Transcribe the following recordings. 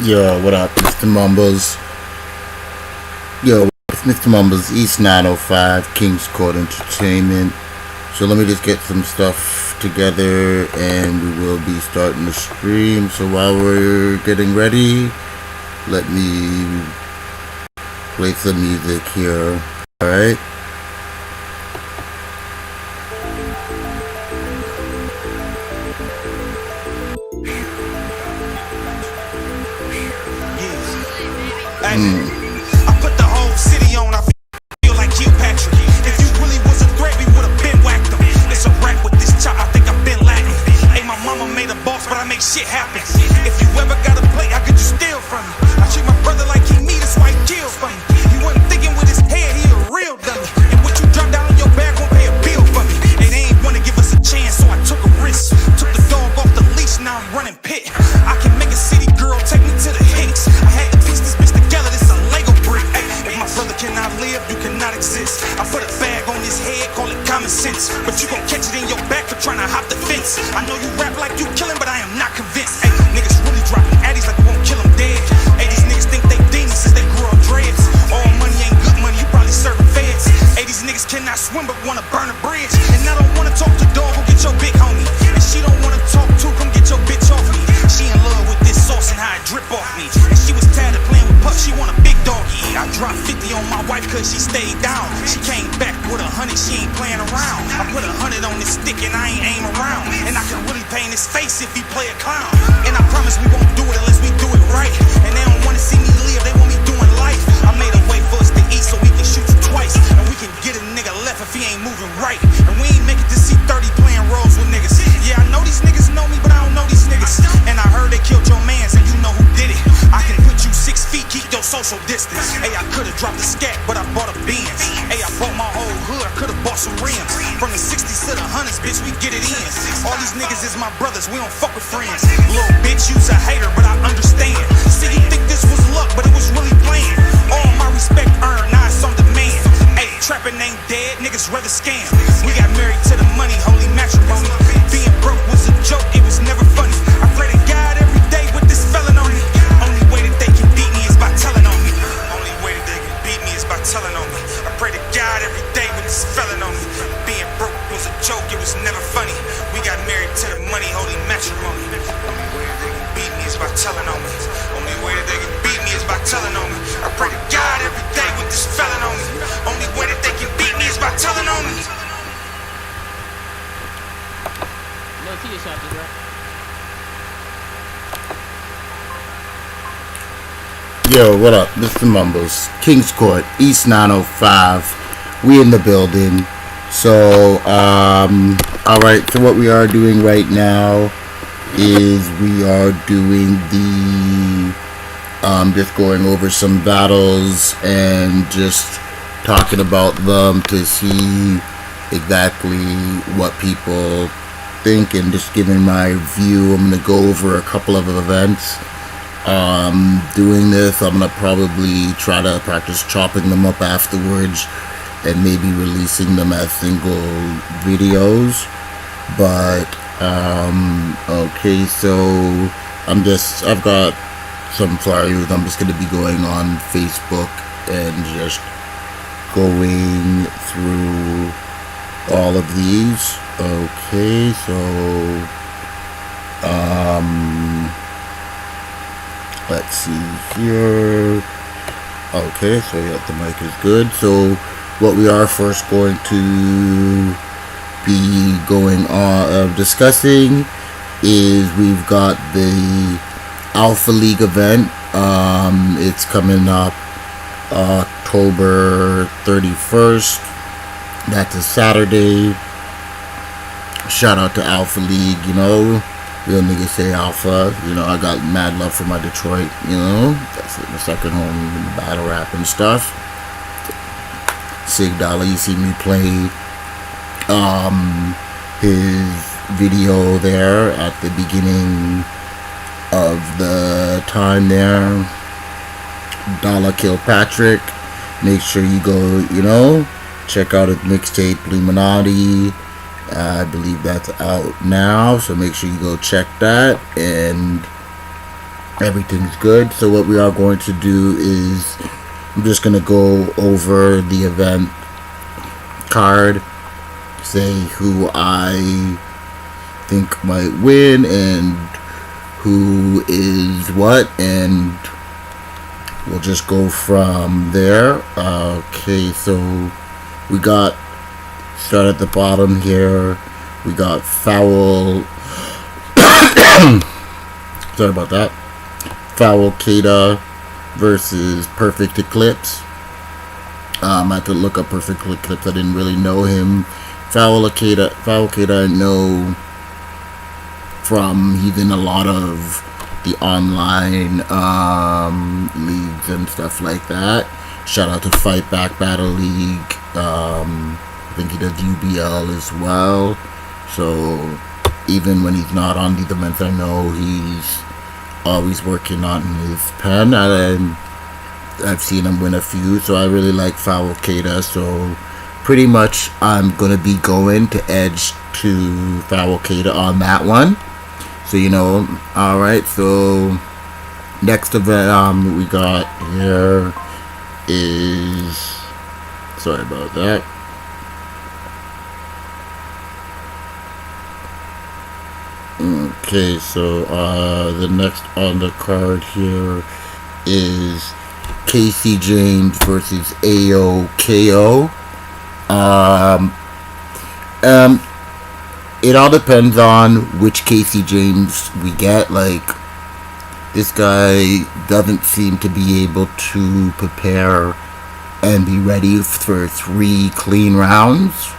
Yo, what up, Mr. Mumbles? Yo, it's Mr. Mumbles, East 905, King's Court Entertainment. So let me just get some stuff together and we will be starting the stream. So while we're getting ready, let me play some music here. Alright? I put the whole city on, I feel like Cleopatra. If you really was a threat, we would've been whacked them. It's a rap with this chop, I think I've been Latin. Hey, my mama made a boss, but I make shit happen. If you ever got a plate, how could you steal from me? I treat my brother like he me, that's why he killed for me. He wasn't thinking with his head, he a real dummy. And what you drop down on your back won't pay a bill for me. And they ain't wanna give us a chance, so I took a risk. Took the dog off the leash, now I'm running pit. I can make a city girl take me to the Hinks. I had to piece this bitch together, this a Lego brick. Ay, if my brother cannot live, you cannot exist. I put a bag on his head, call it common sense. But you gon' catch it in your back for trying to hop the fence. I know you rap like you killing, but I am not convinced. Ay, niggas really dropping addies like you won't kill them dead. Ay, these niggas think they demons since they grew up dreads. All money ain't good money, you probably serving feds. Ay, these niggas cannot swim but wanna burn a bridge. And I don't wanna talk to dog, go get your big homie. And she don't wanna talk to, come get your bitch off me. She in love with this sauce and how it drip off me. And she was tired of playing with Puff, she want a big doggy. I dropped 50 on my wife cause she stayed down. She came back with 100, she ain't playing around. I put 100 on this stick and I ain't aim around. And I can really paint his face if he play a clown. And I promise we won't do it unless we do it right. And they don't wanna see me live, they want me doing life. I made a way for us to eat so we can shoot you twice. And we can get a nigga left if he ain't moving right. And we ain't make it to see 30 playing roles with niggas. Yeah, I know these niggas know me, but I don't know these niggas. And I heard they killed your mans and you know who did it. I can put you 6 feet, keep your social distance. Hey, I could've dropped a scat, but I bought a Benz. Hey, I bought my whole hood, I could've bought some rims. From the 60s to the 100s, bitch, we get it in. All these niggas is my brothers, we don't fuck with friends. Little bitch, you's a hater, but I understand. See, you think this was luck, but it was really planned. All my respect earned, now it's on demand. Hey, trapping ain't dead, niggas rather scam. We got married to the money, holy matrimony. Being broke was a joke, it was never funny. I pray to God every day with this felon on me. Only way that they can beat me is by telling on me. Only way that they can beat me is by telling on me. I pray to God every day with this felon on me. Being broke was a joke, it was never funny. We got married to the money, holy matrimony. Only way that they can beat me is by telling on me. Only way that they can beat me is by telling on me. I pray to God every day with this felon on me. Only way that they can beat me is by telling on me. Yo, what up, Mr. Mumbles? King's Court, East 905. We in the building. So, alright, so what we are doing right now is we are doing the, just going over some battles and just talking about them to see exactly what people think and just giving my view. I'm going to go over a couple of events. Doing this, I'm gonna probably try to practice chopping them up afterwards and maybe releasing them as single videos. But okay, so I've got some flyers. I'm just gonna be going on Facebook and just going through all of these. Okay, so let's see here. Okay, so yeah, the mic is good. So what we are first going to be going on discussing is we've got the Alpha League event. It's coming up October 31st. That's a Saturday. Shout out to Alpha League, you know. Real niggas say Alpha. You know, I got mad love for my Detroit, you know. That's my second home in the battle rap and stuff. Sig Dollar, you see me play his video there at the beginning of the time there. Dollar Kilpatrick. Make sure you go, you know, check out his mixtape Illuminati. I believe that's out now, so make sure you go check that. And everything's good. So what we are going to do is I'm just going to go over the event card, say who I think might win and who is what, and we'll just go from there. Okay, so we got, start at the bottom here, we got Foul sorry about that, Foul Kotd versus Perfect Eclipse. I had to look up Perfect Eclipse, I didn't really know him. Foul Kotd I know from, he's in a lot of the online leagues and stuff like that. Shout out to Fight Back Battle League. I think he does UBL as well. So even when he's not on these events, I know he's always working on his pen. I've seen him win a few, so I really like Foul Kotd. So pretty much I'm gonna be going to edge to Foul Kotd on that one. So you know, all right. So next event we got here is, sorry about that. Okay, so the next on the card here is Casey James versus AOKO. It all depends on which Casey James we get. Like, this guy doesn't seem to be able to prepare and be ready for 3 clean rounds.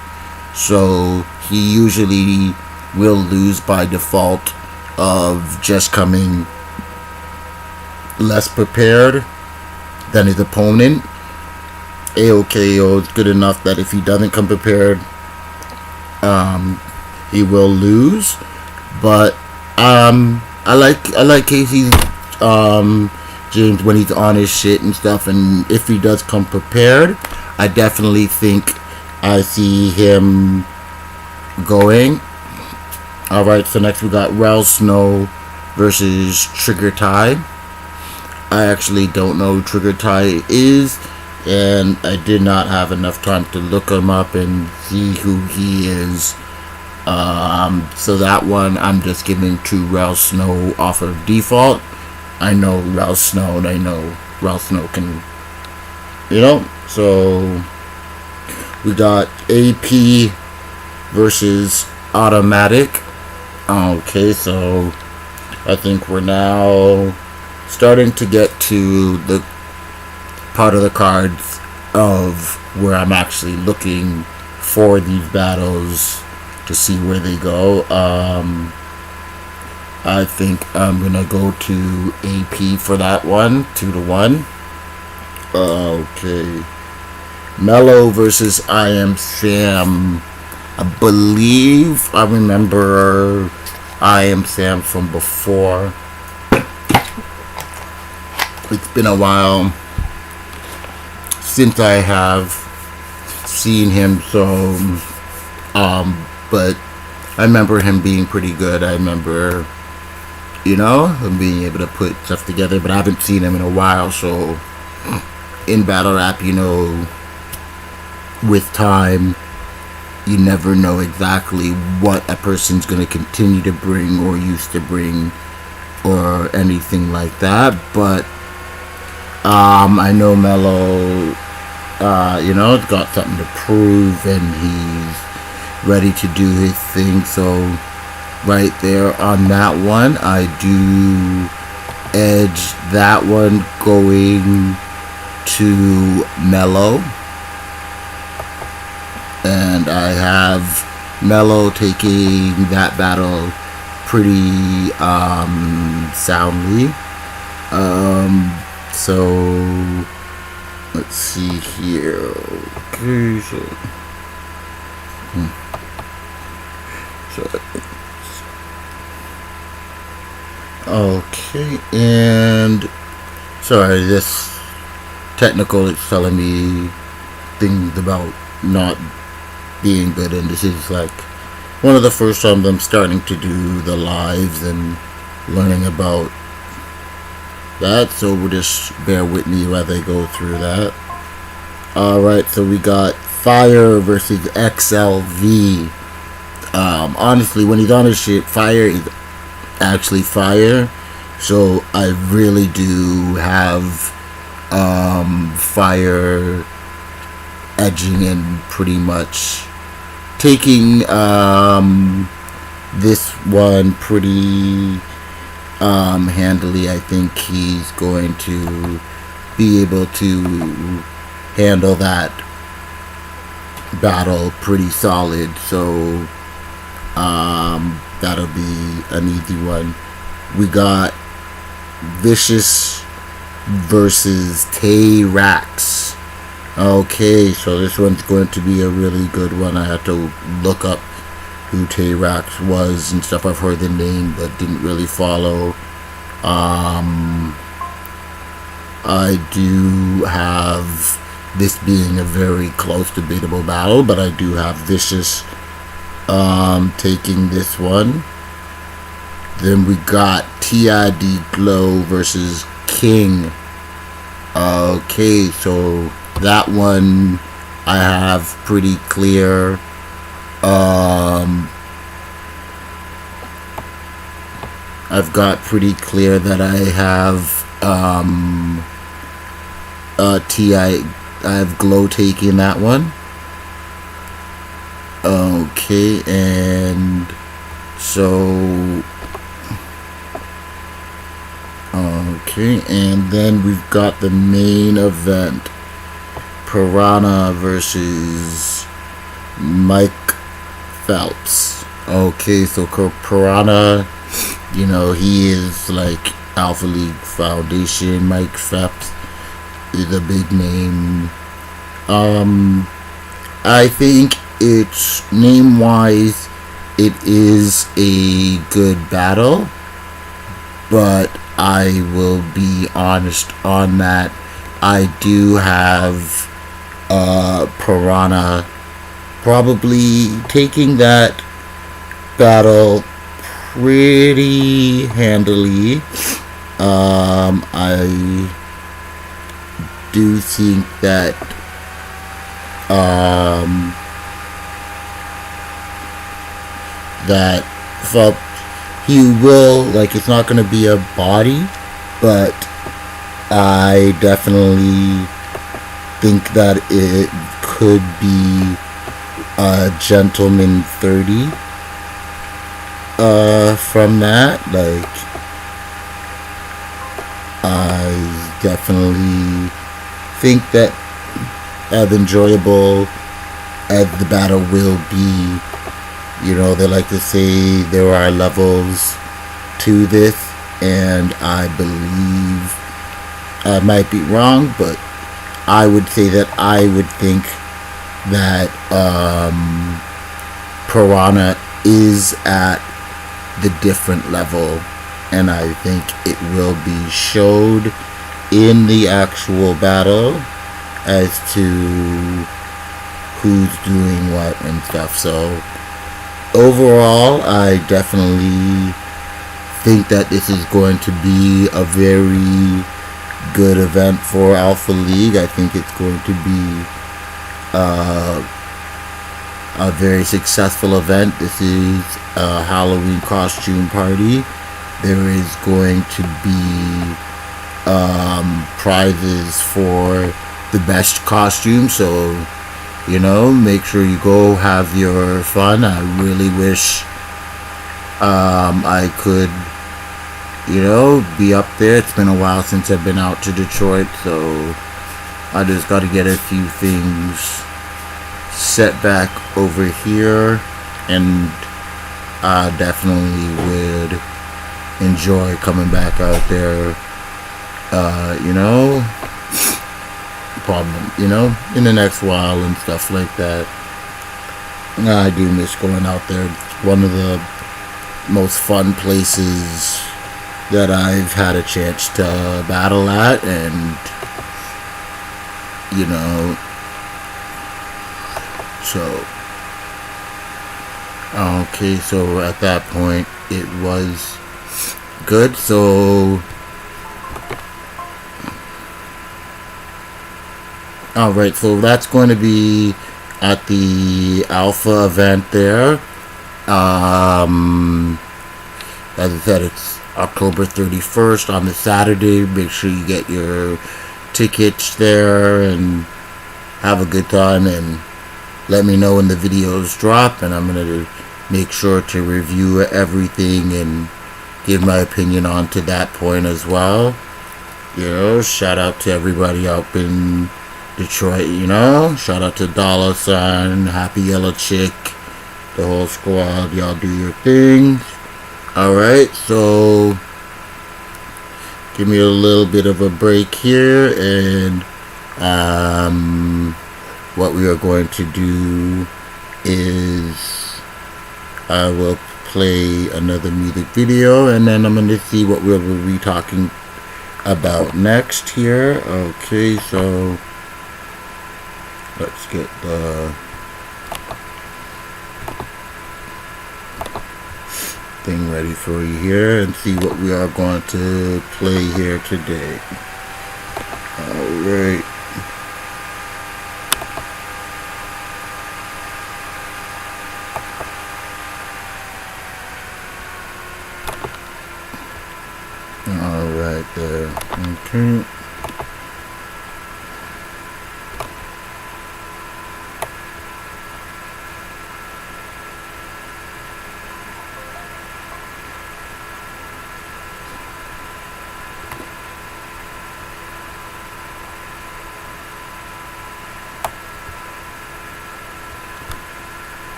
So he usually will lose by default of just coming less prepared than his opponent. AOKO is good enough that if he doesn't come prepared, he will lose. But I like Casey James when he's on his shit and stuff, and if he does come prepared, I definitely think I see him going. Alright, so next we got Rel Snow versus Trigger Ty. I actually don't know who Trigger Ty is, and I did not have enough time to look him up and see who he is. So that one I'm just giving to Rel Snow off of default. I know Rel Snow, and I know Rel Snow can, you know. So we got AP versus Automatic. Okay, so I think we're now starting to get to the part of the cards of where I'm actually looking for these battles to see where they go. I think I'm gonna go to AP for that one, 2-1. Okay, Mello versus I Am Sam. I believe I remember I Am Sam from before. It's been a while since I have seen him, so but I remember him being pretty good. I remember, you know, him being able to put stuff together, but I haven't seen him in a while. So in battle rap, you know, with time, you never know exactly what a person's going to continue to bring or used to bring or anything like that. But I know Mello, you know, got something to prove, and he's ready to do his thing. So right there on that one, I do edge that one going to Mello. And I have Mello taking that battle pretty soundly. So let's see here. Okay, okay, and sorry, this technical is telling me things about not being good, and this is like one of the first times I'm starting to do the lives and learning about that, so we'll just bear with me while they go through that. Alright, so we got Fire versus XLV. Honestly, when he's on his shit, Fire is actually Fire. So I really do have Fire edging and pretty much taking this one pretty handily. I think he's going to be able to handle that battle pretty solid. So that'll be an easy one. We got Vicious versus Tay-Rax. Okay, so this one's going to be a really good one. I had to look up who Tay-Rax was and stuff. I've heard the name but didn't really follow. I do have this being a very close debatable battle, but I do have Vicious taking this one. Then we got TID Glow versus King. Okay, so that one I have pretty clear. I've got pretty clear that I have I have Glow taking that one. Okay, and so okay, and then we've got the main event, Piranha versus Mike Phelps. Okay, so Piranha, you know, he is like Alpha League Foundation. Mike Phelps is a big name. I think it's name wise, it is a good battle, but I will be honest on that. I do have Piranha probably taking that battle pretty handily. I do think that that Phelps, he will, like, it's not going to be a body, but I definitely think that it could be a gentleman 30 from that. Like, I definitely think that as enjoyable as the battle will be, you know, they like to say there are levels to this, and I believe, I might be wrong, but I would say that I would think that Piranha is at the different level, and I think it will be showed in the actual battle as to who's doing what and stuff. So overall, I definitely think that this is going to be a very good event for Alpha League. I think it's going to be a very successful event. This is a Halloween costume party. There is going to be prizes for the best costume, so, you know, make sure you go have your fun. I really wish I could, you know, be up there. It's been a while since I've been out to Detroit, so I just got to get a few things set back over here, and I definitely would enjoy coming back out there, you know, probably, you know, in the next while and stuff like that. I do miss going out there. It's one of the most fun places that I've had a chance to battle at, and, you know, so, okay, so at that point, it was good. So All right, so that's going to be at the Alpha event there. As I said, it's October 31st on the Saturday. Make sure you get your tickets there and have a good time, and let me know when the videos drop, and I'm going to make sure to review everything and give my opinion on to that point as well. You know, shout out to everybody out in Detroit, you know. Shout out to Dollar Sign, Happy Yellow Chick, the whole squad. Y'all do your thing. Alright, so give me a little bit of a break here, and what we are going to do is I will play another music video, and then I'm going to see what we'll be talking about next here. Okay, so let's get the thing ready for you here and see what we are going to play here today. Alright. Alright there. Okay.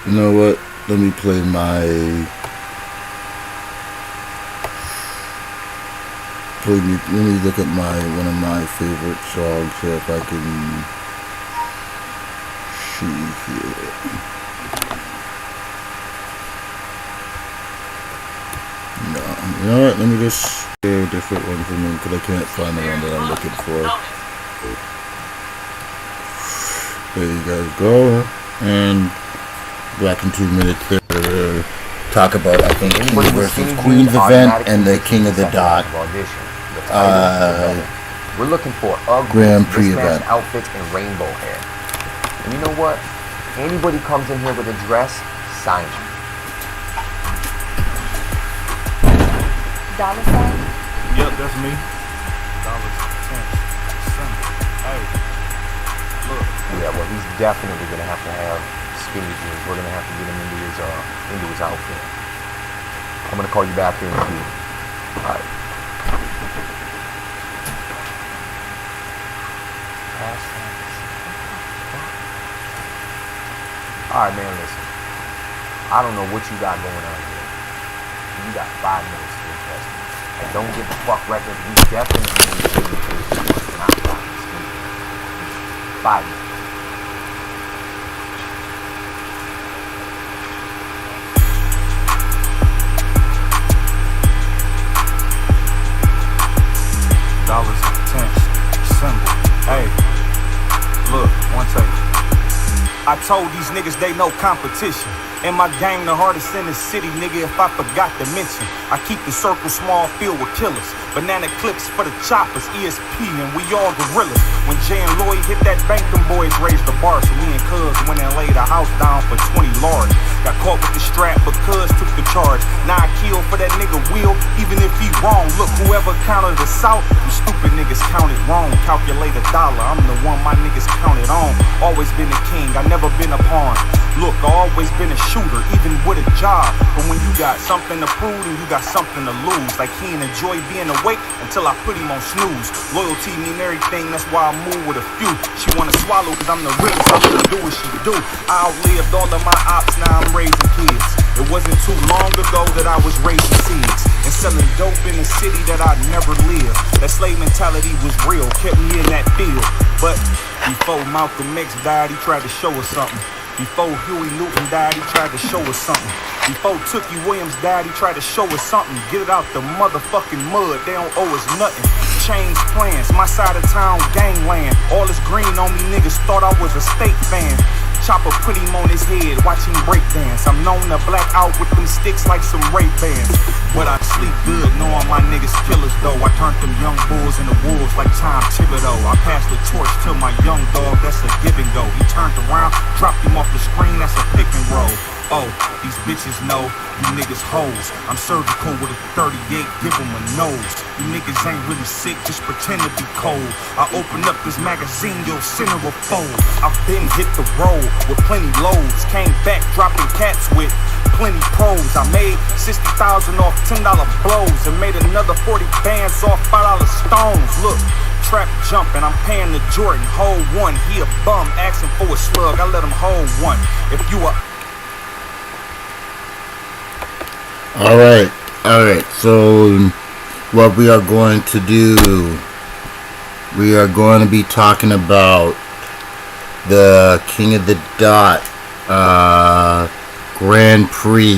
You know what? Let me play my let me look at one of my favorite songs here, if I can see here. No, you know what? Let me just do a different one for me, because I can't find the one that I'm looking for. There you guys go. And back in 2 minutes to talk about, I think, King versus Queen's event and the King of the Dot we're looking for ugly Grand Prix event outfits and rainbow hair. And you know what? Anybody comes in here with a dress, sign it. Dollar sign? Yep, that's me. Dollars, cents, cents. Hey, look. Yeah, well, he's definitely gonna have skinny jeans. We're gonna have to get him into his outfit. I'm gonna call you back here in a few. All right. All right, man. Listen. I don't know what you got going on here. You got 5 minutes to invest. And don't give a fuck record. We definitely need to not 5 minutes. Dollars, cents, symbol. Hey, look, one take. I told these niggas they no competition. And my gang the hardest in the city, nigga, if I forgot to mention. I keep the circle small, filled with killers. Banana clips for the choppers, ESP, and we all gorillas. When Jay and Lloyd hit that bank, them boys raised the bar. So me and Cuz went and laid a house down for 20 large. Got caught with the strap, but Cuz took the charge. Now I kill for that nigga Will, even if he wrong. Look, whoever counted us out, you stupid niggas counted wrong. Calculate $1, I'm the one my niggas counted on. Always been a king, I never been a pawn. Look, I always been a shooter, even with a job. But when you got something to prove and you got something to lose, like he ain't enjoy being awake until I put him on snooze. Loyalty mean everything, that's why I move with a few. She wanna swallow cause I'm the realest, I'm gonna do what she do. I outlived all of my ops, now I'm raising kids. It wasn't too long ago that I was raising seeds and selling dope in a city that I never lived. That slave mentality was real, kept me in that field. But before Malcolm X died, he tried to show us something. Before Huey Newton died, he tried to show us something. Before Tookie Williams died, he tried to show us something. Get it out the motherfucking mud, they don't owe us nothing. Change plans, my side of town gangland. All this green on me niggas thought I was a state fan. chopper, put him on his head, watch him break dance. I'm known to black out with them sticks like some Ray-Bans. But I sleep good, knowing my niggas killers though. I turned them young bulls into wolves like Tom Thibodeau. I passed the torch to my young dog, that's a give and go. He turned around, dropped him off the screen, that's a pick and roll. Oh, these bitches know you niggas hoes. I'm surgical with a 38, give them a nose. You niggas ain't really sick, just pretend to be cold. I open up this magazine, you'll center a fold. I've been hit the road with plenty loads. Came back dropping cats with plenty pros. I made 60,000 off $10 blows and made another 40 bands off $5 stones. Look, trap jumping, I'm paying the Jordan, hold one. He a bum, asking for a slug, I let him hold one. If you a Alright, so what we are going to do, we are going to be talking about the King of the Dot Grand Prix.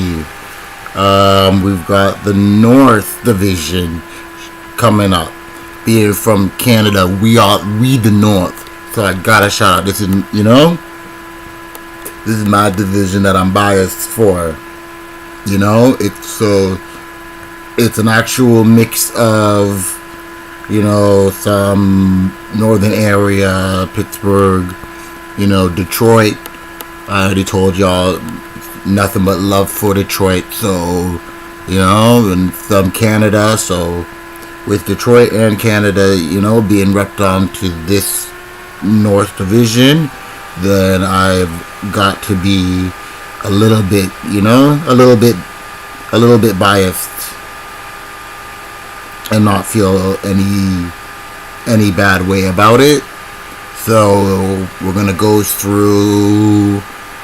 We've got the North Division coming up. Being from Canada, we the North. So I gotta shout out, this is my division that I'm biased for. It's an actual mix of, some northern area, Pittsburgh, Detroit. I already told y'all, nothing but love for Detroit. So, and some Canada. So, with Detroit and Canada, being repped on to this North Division, then I've got to be a little bit biased and not feel any bad way about it. So we're gonna go through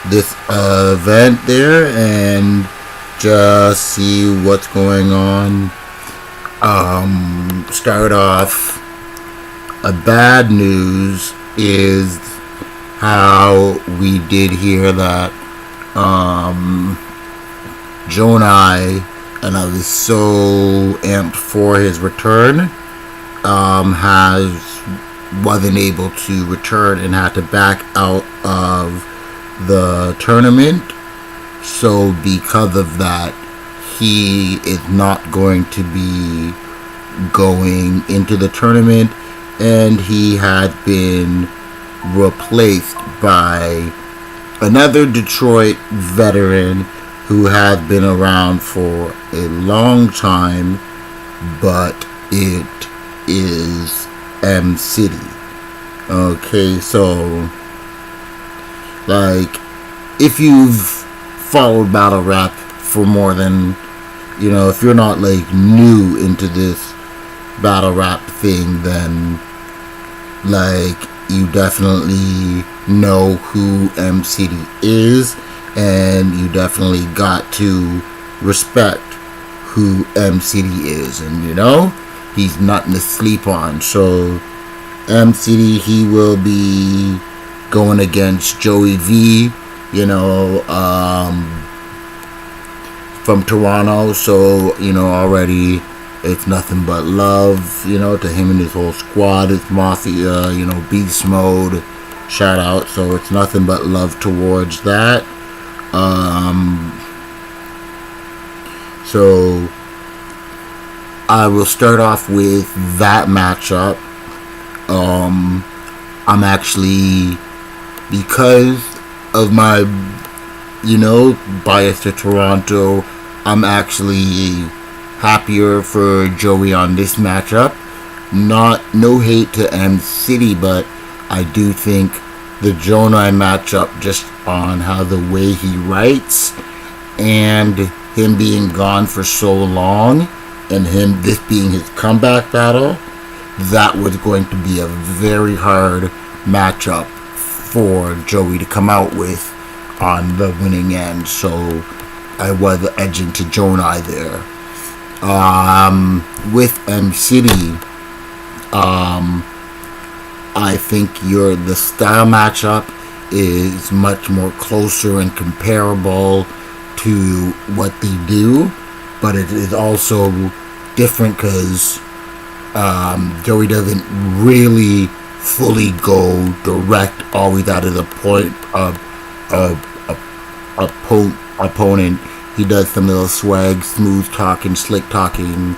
this event there and just see what's going on. Start off, a bad news is how we did hear that Jonai, and I was so amped for his return, wasn't able to return and had to back out of the tournament. So because of that, he is not going to be going into the tournament, and he had been replaced by another Detroit veteran who has been around for a long time, but it is M City. Okay, so if you've followed battle rap for more than, if you're not new into this battle rap thing, then you definitely know who M City is, and you definitely got to respect who M City is, and he's nothing to sleep on. So M City, he will be going against Joey V, from Toronto. So already it's nothing but love, to him and his whole squad. It's Mafia, beast mode, shout out. So it's nothing but love towards that. So I will start off with that matchup. I'm actually, because of my, bias to Toronto, I'm actually happier for Joey on this matchup. No hate to M City, but I do think the Jonai matchup, just on how the way he writes and him being gone for so long, and this being his comeback battle, that was going to be a very hard matchup for Joey to come out with on the winning end. So I was edging to Jonai there. With M City, I think the style matchup is much more closer and comparable to what they do, but it is also different because Joey doesn't really fully go direct always out of the point of opponent. He does some little swag, smooth talking, slick talking,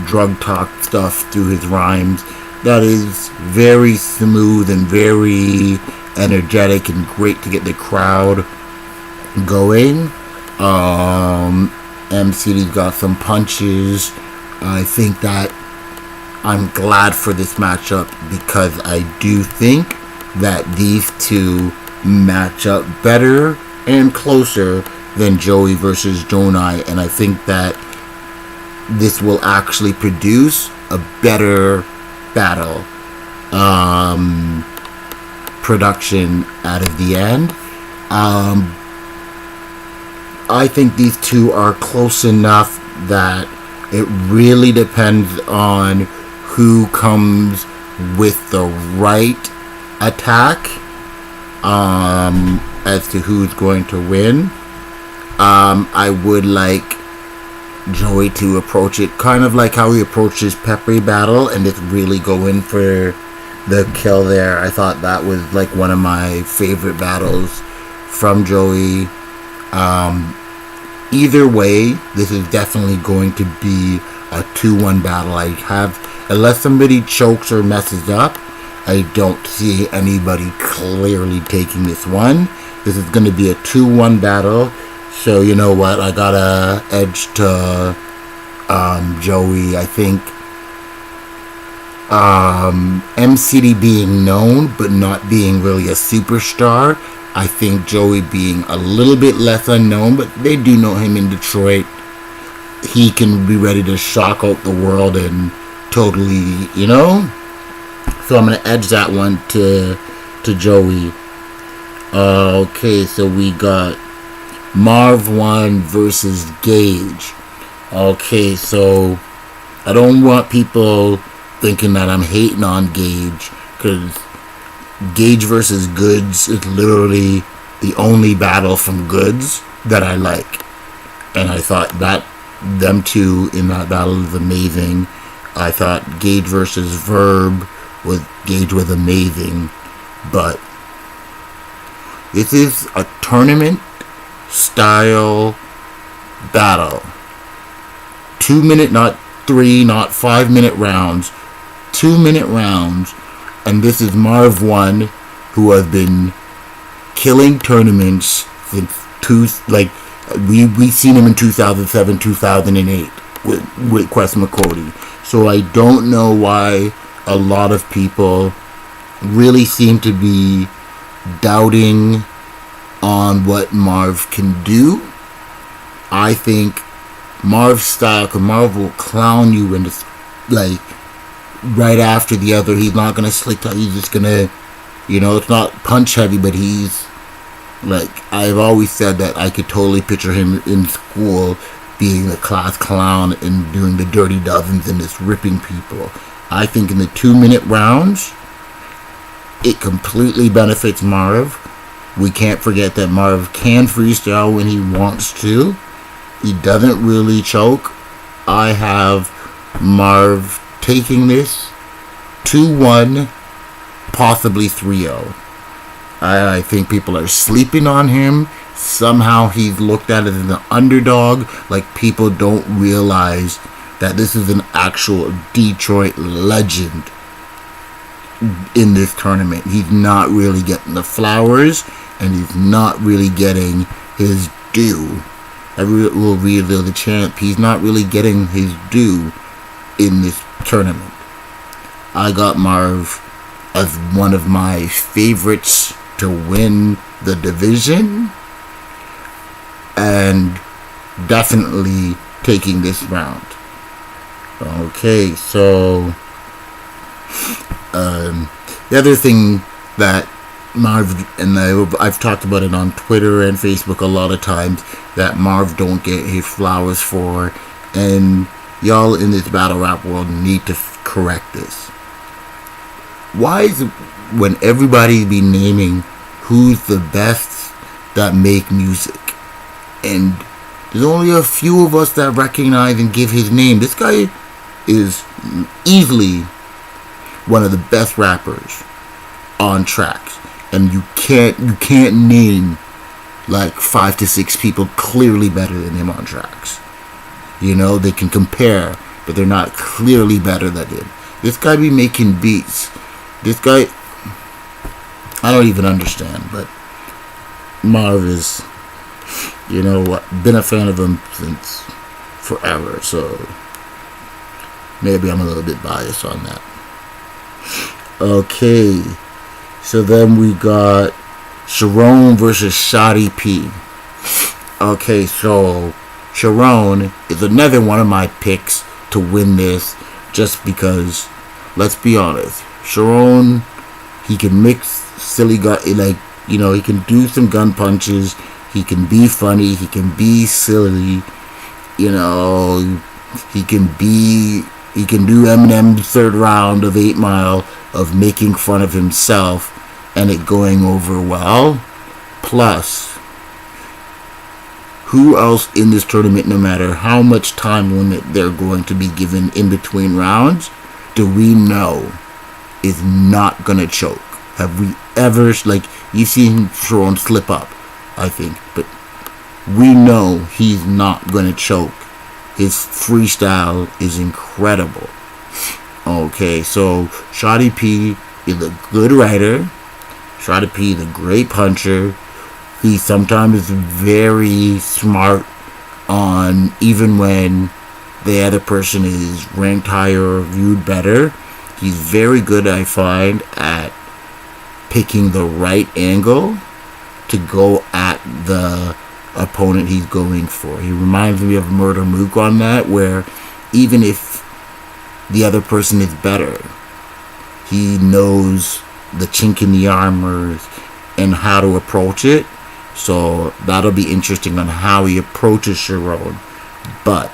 drug talk stuff through his rhymes. That is very smooth and very energetic and great to get the crowd going. MCD's got some punches. I think that I'm glad for this matchup because I do think that these two match up better and closer than Joey versus Jonai, and I think that this will actually produce a better battle production out of the end. I think these two are close enough that it really depends on who comes with the right attack as to who's going to win. I would like Joey to approach it kind of like how he approaches Peppery Battle and just really go in for the kill there. I thought that was like one of my favorite battles from Joey. Either way, this is definitely going to be a 2-1 battle. Unless somebody chokes or messes up, I don't see anybody clearly taking this one. This is going to be a 2-1 battle. So you know what? I got a edge to Joey. I think MCD being known but not being really a superstar. I think Joey being a little bit less unknown, but they do know him in Detroit. He can be ready to shock out the world and totally, you know. So I'm gonna edge that one to Joey. Okay, so we got Marv 1 versus Gage. Okay, so I don't want people thinking that I'm hating on Gage, because Gage versus Goods is literally the only battle from Goods that I like. And I thought that them two in that battle is amazing. I thought Gage versus Verb Gage was amazing. But this is a tournament style battle. 2-minute, not 3, not 5-minute rounds. 2-minute rounds. And this is Marv 1, who has been killing tournaments since we seen him in 2007, 2008 with Quest McCody. So I don't know why a lot of people really seem to be doubting on what Marv can do. I think Marv's style, because Marv will clown you and just right after the other. He's not gonna slick talk. He's just gonna, it's not punch heavy, but he's I've always said that I could totally picture him in school being a class clown and doing the dirty dozens and just ripping people. I think in the 2-minute rounds, it completely benefits Marv. We can't forget that Marv can freestyle when he wants to. He doesn't really choke. I have Marv taking this 2-1, possibly 3-0. I think people are sleeping on him. Somehow he's looked at as an underdog. People don't realize that this is an actual Detroit legend in this tournament. He's not really getting the flowers, and he's not really getting his due. I will reveal the champ. He's not really getting his due in this tournament. I got Marv as one of my favorites to win the division, and definitely taking this round. Okay, so the other thing that Marv, and I've talked about it on Twitter and Facebook a lot of times, that Marv don't get his flowers for, and y'all in this battle rap world need to correct this. Why is it when everybody be naming who's the best that make music, and there's only a few of us that recognize and give his name? This guy is easily one of the best rappers on tracks. and you can't name like 5 to 6 people clearly better than him on tracks. You know, they can compare, but they're not clearly better than him. This guy be making beats. This guy, I don't even understand, but Marv is, you know what, been a fan of him since forever, so maybe I'm a little bit biased on that. Okay, so then we got Sharon versus Shotty P. Okay, so Sharon is another one of my picks to win this, just because, let's be honest, Sharon, he can mix silly gun, like, you know, he can do some gun punches, he can be funny, he can be silly, you know, he can do Eminem's third round of 8 Mile of making fun of himself and it going over well. Plus, who else in this tournament, no matter how much time limit they're going to be given in between rounds, do we know is not going to choke? Have we ever, like, you've seen Sharon slip up, I think, but we know he's not going to choke. His freestyle is incredible. Okay, so Shotty P is a good writer. Shotty P is a great puncher. He sometimes is very smart on, even when the other person is ranked higher or viewed better, he's very good, I find, at picking the right angle to go at the opponent he's going for. He reminds me of Murder Mook on that, where even if the other person is better, he knows the chink in the armor and how to approach it. So that'll be interesting on how he approaches Sharon. But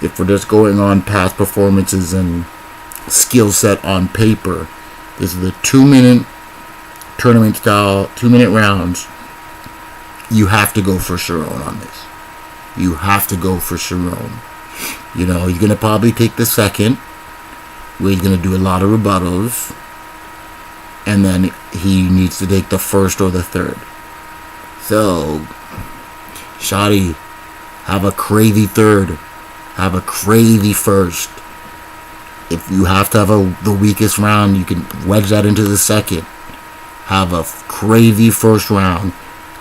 if we're just going on past performances and skill set on paper, this is a 2-minute tournament style, 2-minute rounds. You have to go for Sharon on this. You have to go for Sharon. You know, he's going to probably take the second, where he's going to do a lot of rebuttals, and then he needs to take the first or the third. So, Shotty, have a crazy third, have a crazy first. If you have to have the weakest round, you can wedge that into the second. Have a crazy first round.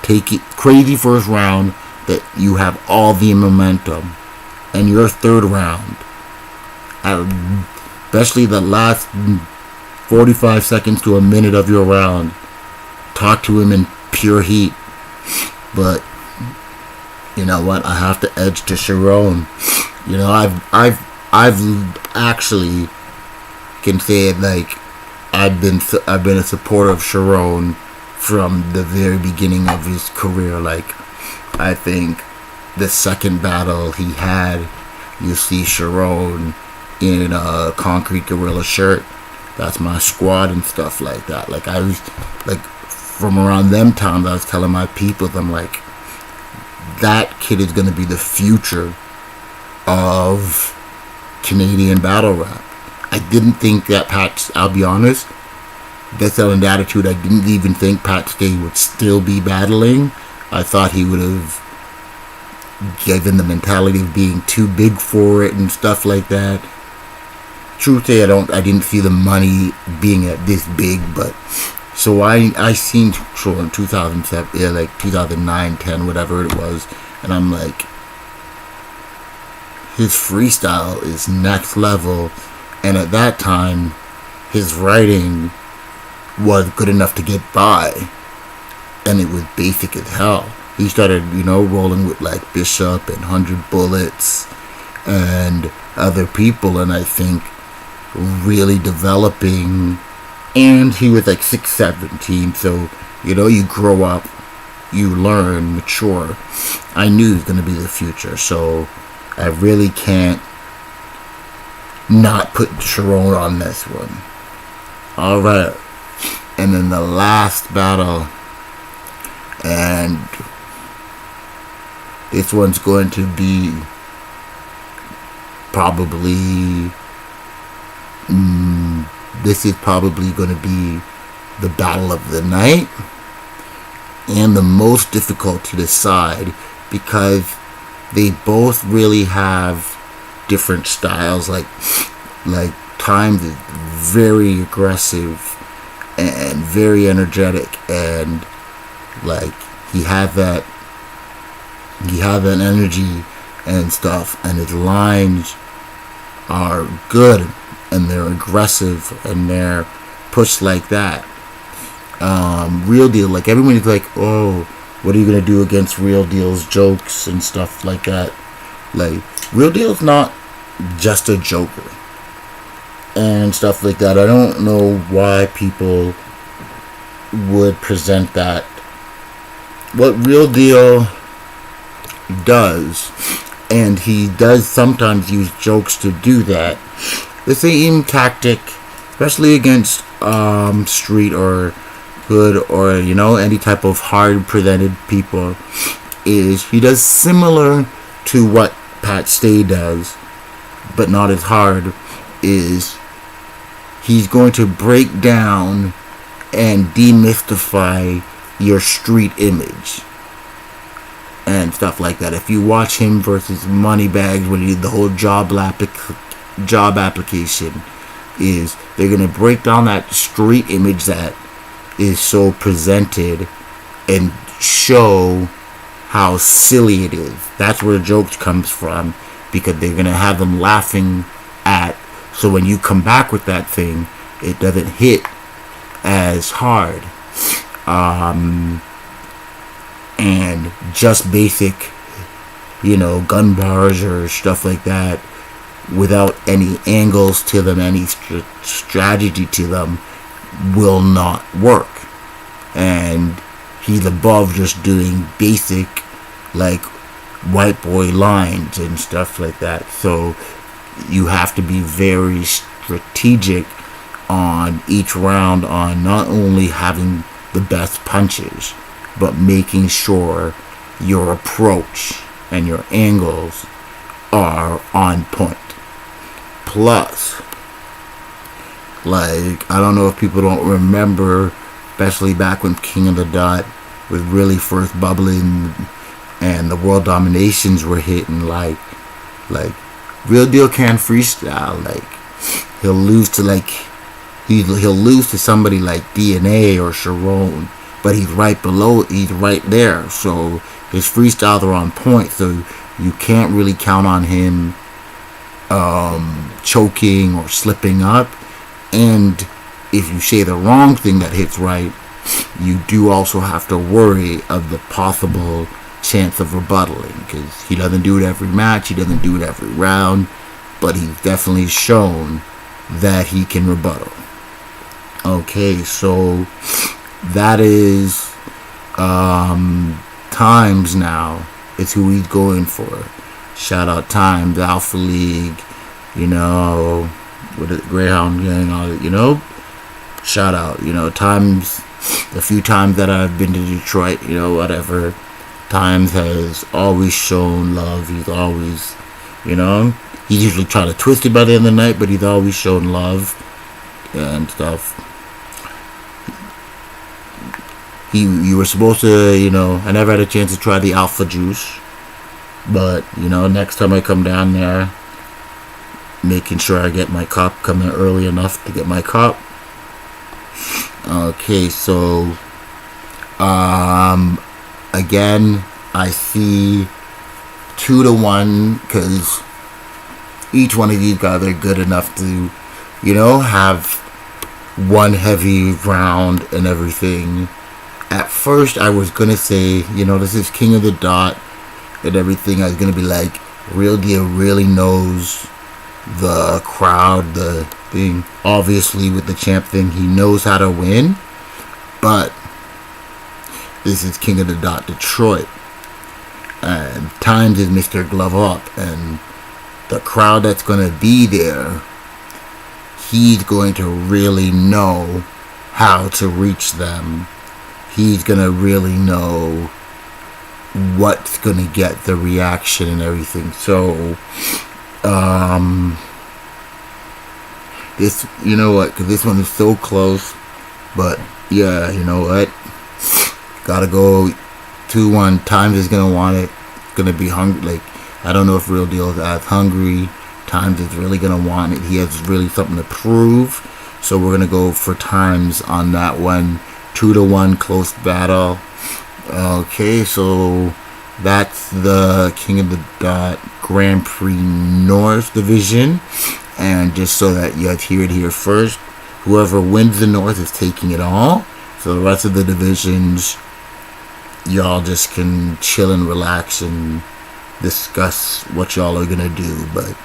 Take it crazy first round that you have all the momentum. And your third round, especially the last 45 seconds to a minute of your round, talk to him in pure heat. But you know what? I have to edge to Sharon. You know, I've actually can say it like I've been a supporter of Sharon from the very beginning of his career. Like, I think the second battle he had, you see Sharon in a Concrete Gorilla shirt. That's my squad and stuff like that. Like, I was like, from around them times, I was telling my people, I'm like, that kid is going to be the future of Canadian battle rap. I didn't think that I'll be honest, Death Cell and Attitude, I didn't even think Pat Stay would still be battling. I thought he would have given the mentality of being too big for it and stuff like that. Truth say, I didn't see the money being at this big, but so I seen Troll in 2007, yeah, like 2009, 10, whatever it was, and I'm like, his freestyle is next level, and at that time, his writing was good enough to get by, and it was basic as hell. He started, you know, rolling with like Bishop and 100 Bullets and other people, and I think really developing. And he was like 6'17", so, you know, you grow up, you learn, mature. I knew he was going to be the future, so I really can't not put Sharon on this one. Alright, and then the last battle, and this one's going to be probably, this is probably going to be the battle of the night and the most difficult to decide, because they both really have different styles. Like Times is very aggressive and very energetic, and like he had that energy and stuff, and his lines are good and they're aggressive and they're pushed like that. Real Deal, like everybody's like, oh, what are you gonna do against Real Deal's jokes and stuff like that? Like, Real Deal's not just a joker and stuff like that. I don't know why people would present that. What Real Deal does, and he does sometimes use jokes to do that, the same tactic, especially against street or hood or any type of hard presented people, is he does similar to what Pat Stay does, but not as hard. Is he's going to break down and demystify your street image and stuff like that. If you watch him versus Moneybags, when he did the whole job application, is they're gonna break down that street image that is so presented and show how silly it is. That's where the jokes comes from, because they're gonna have them laughing at. So when you come back with that thing, it doesn't hit as hard. And just basic, gun bars or stuff like that, without any angles to them, any strategy to them, will not work. And he's above just doing basic, like, white boy lines and stuff like that. So you have to be very strategic on each round, on not only having the best punches, but making sure your approach and your angles are on point. Plus, like, I don't know if people don't remember, especially back when King of the Dot was really first bubbling and the world dominations were hitting, like Real Deal can't freestyle. Like, he'll lose to somebody like DNA or Sharon, but he's right there, so his freestyles are on point, so you can't really count on him choking or slipping up. And if you say the wrong thing that hits right, you do also have to worry of the possible chance of rebuttaling, because he doesn't do it every match, he doesn't do it every round, but he's definitely shown that he can rebuttal. Okay, so that is Times now. It's who he's going for. Shout out Times, Alpha League, with the Greyhound gang, all that, shout out, Times. A few times that I've been to Detroit, whatever, Times has always shown love. He's always, he's usually trying to twist it by the end of the night, but he's always shown love and stuff. You were supposed to, I never had a chance to try the Alpha Juice, but, next time I come down there, making sure I get my cup, coming early enough to get my cup. Okay, so, again, I see 2-1, because each one of these guys are good enough to, have one heavy round and everything. At first, I was going to say, this is King of the Dot and everything. I was going to be like, Real Deal really knows the crowd, the thing. Obviously, with the champ thing, he knows how to win. But this is King of the Dot Detroit. And Times is Mr. Glove Up. And the crowd that's going to be there, he's going to really know how to reach them. He's going to really know what's going to get the reaction and everything. So, this, because this one is so close, But yeah, you know what? Gotta go 2-1. Times is gonna want it. Gonna be hungry. Like, I don't know if Real Deal is as hungry. Times is really gonna want it. He has really something to prove. So we're gonna go for Times on that one. 2-1 close battle. Okay, so that's the King of the Dot Grand Prix North Division. And just so that you guys hear it here first, whoever wins the North is taking it all. So the rest of the divisions, y'all just can chill and relax and discuss what y'all are gonna do. But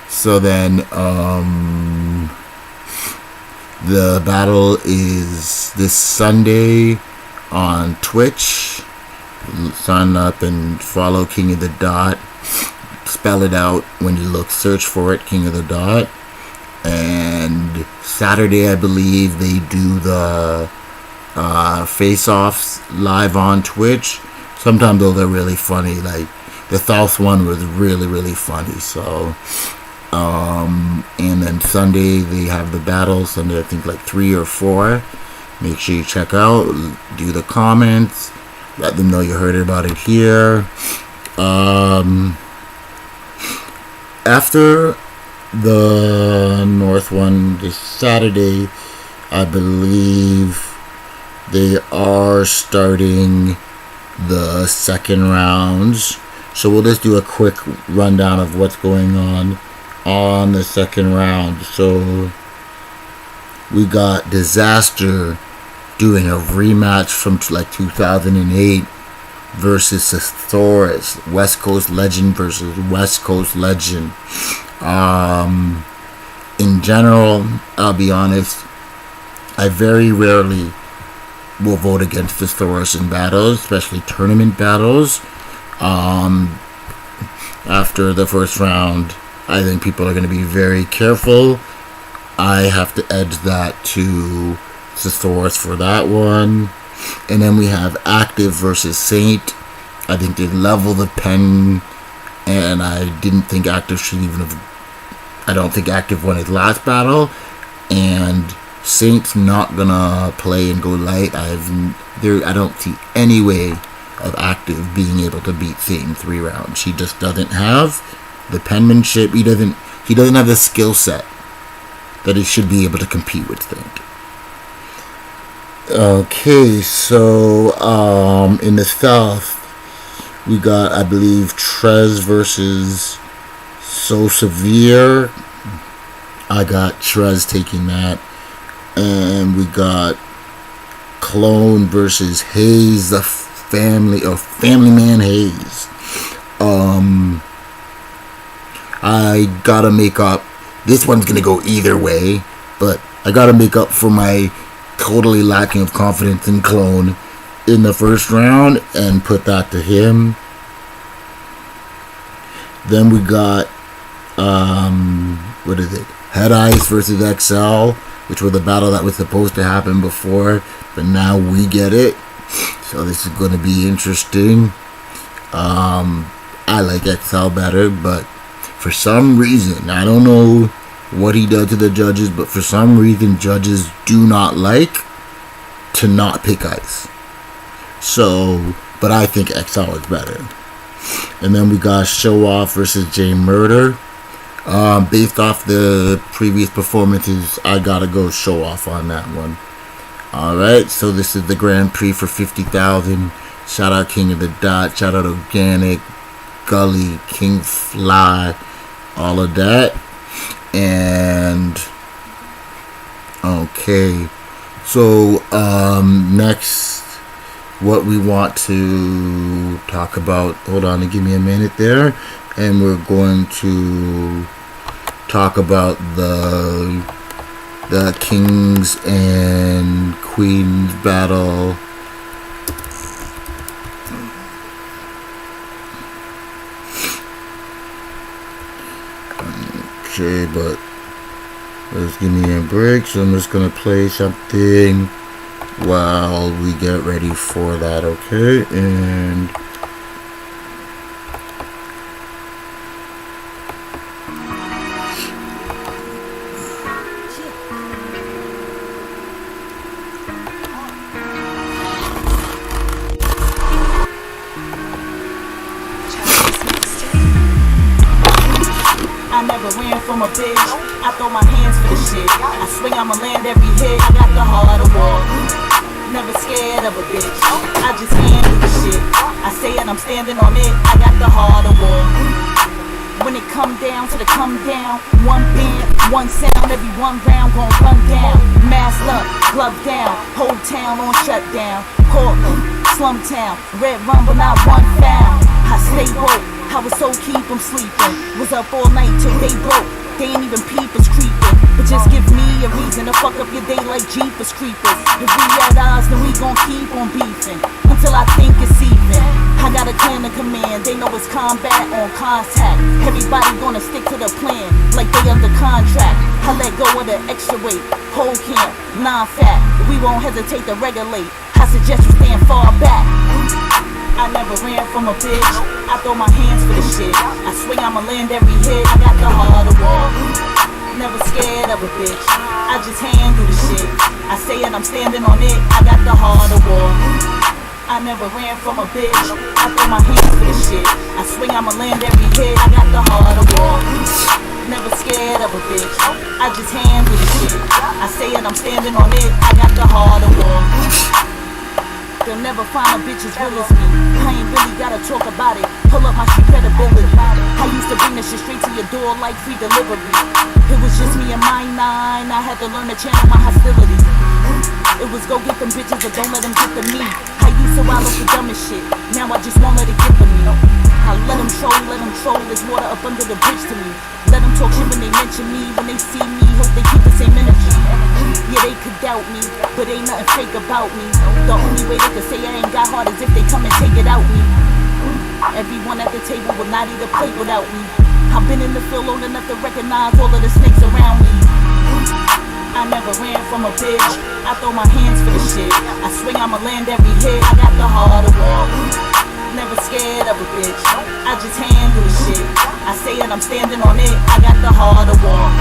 so then the battle is this Sunday on Twitch. Sign up and follow King of the Dot. Spell it out when you look, search for it, King of the Dot. And Saturday, I believe, they do the face-offs live on Twitch. Sometimes those are really funny. Like the South one was really, really funny. So and then Sunday they have the battle. Sunday, I think like 3 or 4. Make sure you check out, do the comments, let them know you heard about it here. After the North one this Saturday, I believe they are starting the second rounds. So we'll just do a quick rundown of what's going on the second round. So we got Disaster doing a rematch from like 2008 versus Thesaurus, West Coast Legend versus West Coast Legend. In general, I'll be honest, I very rarely will vote against Thesaurus in battles, especially tournament battles. After the first round, I think people are going to be very careful. I have to edge that to Thesaurus for that one. And then we have Active versus Saint. I think they level the pen, and I didn't think Active should even have. I don't think Active won his last battle, and Saint's not gonna play and go light. I don't see any way of Active being able to beat Saint in 3 rounds. He just doesn't have the penmanship. He doesn't have the skill set that he should be able to compete with Saint. Okay, so in the South, we got, I believe, Trez versus So Severe. I got Trez taking that. And we got Clone versus Hayes, the family man Hayes. I gotta make up. This one's gonna go either way, but I gotta make up for my totally lacking of confidence in Clone in the first round and put that to him. Then we got what is it? Head Ice versus XL, which was the battle that was supposed to happen before, but now we get it. So this is going to be interesting. I like XL better, but for some reason, I don't know what he does to the judges, but for some reason judges do not like to not pick Ice. So, but I think XL is better. And then we got Show Off versus J Murder. Based off the previous performances, I gotta go Show Off on that one. Alright, so this is the Grand Prix for 50,000. Shout out King of the Dot, shout out Organic, Gully, King Fly, all of that. And okay, so next, what we want to talk about, hold on, give me a minute there, and we're going to talk about the Kings and Queens battle. Okay, but let's give me a break. So I'm just gonna play something while we get ready for that, okay? And from a bitch. I throw my hands for the shit. I swing, I'ma land every hit. I got the heart of war. Never scared of a bitch. I just handle the shit. I say it, I'm standing on it. I got the heart of war. When it come down to the come down, one band, one sound, every one round gon' run down. Mask up, glove down, whole town on shutdown. Portland, slum town, red rum but not one found. I stay woke, I was so keep 'em sleeping. Was up all night till they broke. They ain't even peepers creeping. But just give me a reason to fuck up your day like Jeepers creepers. If we at odds, then we gon' keep on beefing until I think it's even. I got a clan of command, they know it's combat on contact. Everybody gonna stick to the plan like they under contract. I let go of the extra weight, whole camp, non-fat. We won't hesitate to regulate. I suggest you stand far back. I never ran from a bitch. I throw my hands for the shit. I swing, I'ma land every hit. I got the heart of war. Never scared of a bitch. I just handle the shit. I say it, I'm standing on it. I got the heart of war. I never ran from a bitch. I throw my hands for the shit. I swing, I'ma land every hit. I got the heart of war. Never scared of a bitch. I just handle the shit. I say it, I'm standing on it. I got the heart of war. They'll never find a bitch as real as me. I ain't really gotta talk about it. Pull up my street credibility. I used to bring the shit straight to your door like free delivery. It was just me and my nine. I had to learn to channel my hostility. It was go get them bitches, but don't let them get to me. I used to wallow for dumbest shit. Now I just won't let it get to me. I let them troll. There's water up under the bridge to me. Let them talk shit when they mention me. When they see me, hope they keep the same energy. Yeah, they could doubt me, but ain't nothing fake about me. The only way they could say I ain't got heart is if they come and take it out me. Everyone at the table will not eat a plate without me. I've been in the field long enough to recognize all of the snakes around me. I never ran from a bitch. I throw my hands for the shit. I swing, I'ma land every hit. I got the heart of war. Never scared of a bitch. I just handle the shit. I say it, I'm standing on it. I got the heart of war.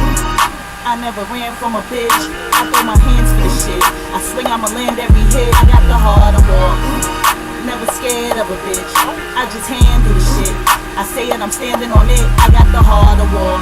I never ran from a bitch. I throw my hands for the shit. I swing, I'ma land every hit. I got the heart of war. Never scared of a bitch. I just handle the shit. I say it, I'm standing on it. I got the heart of war.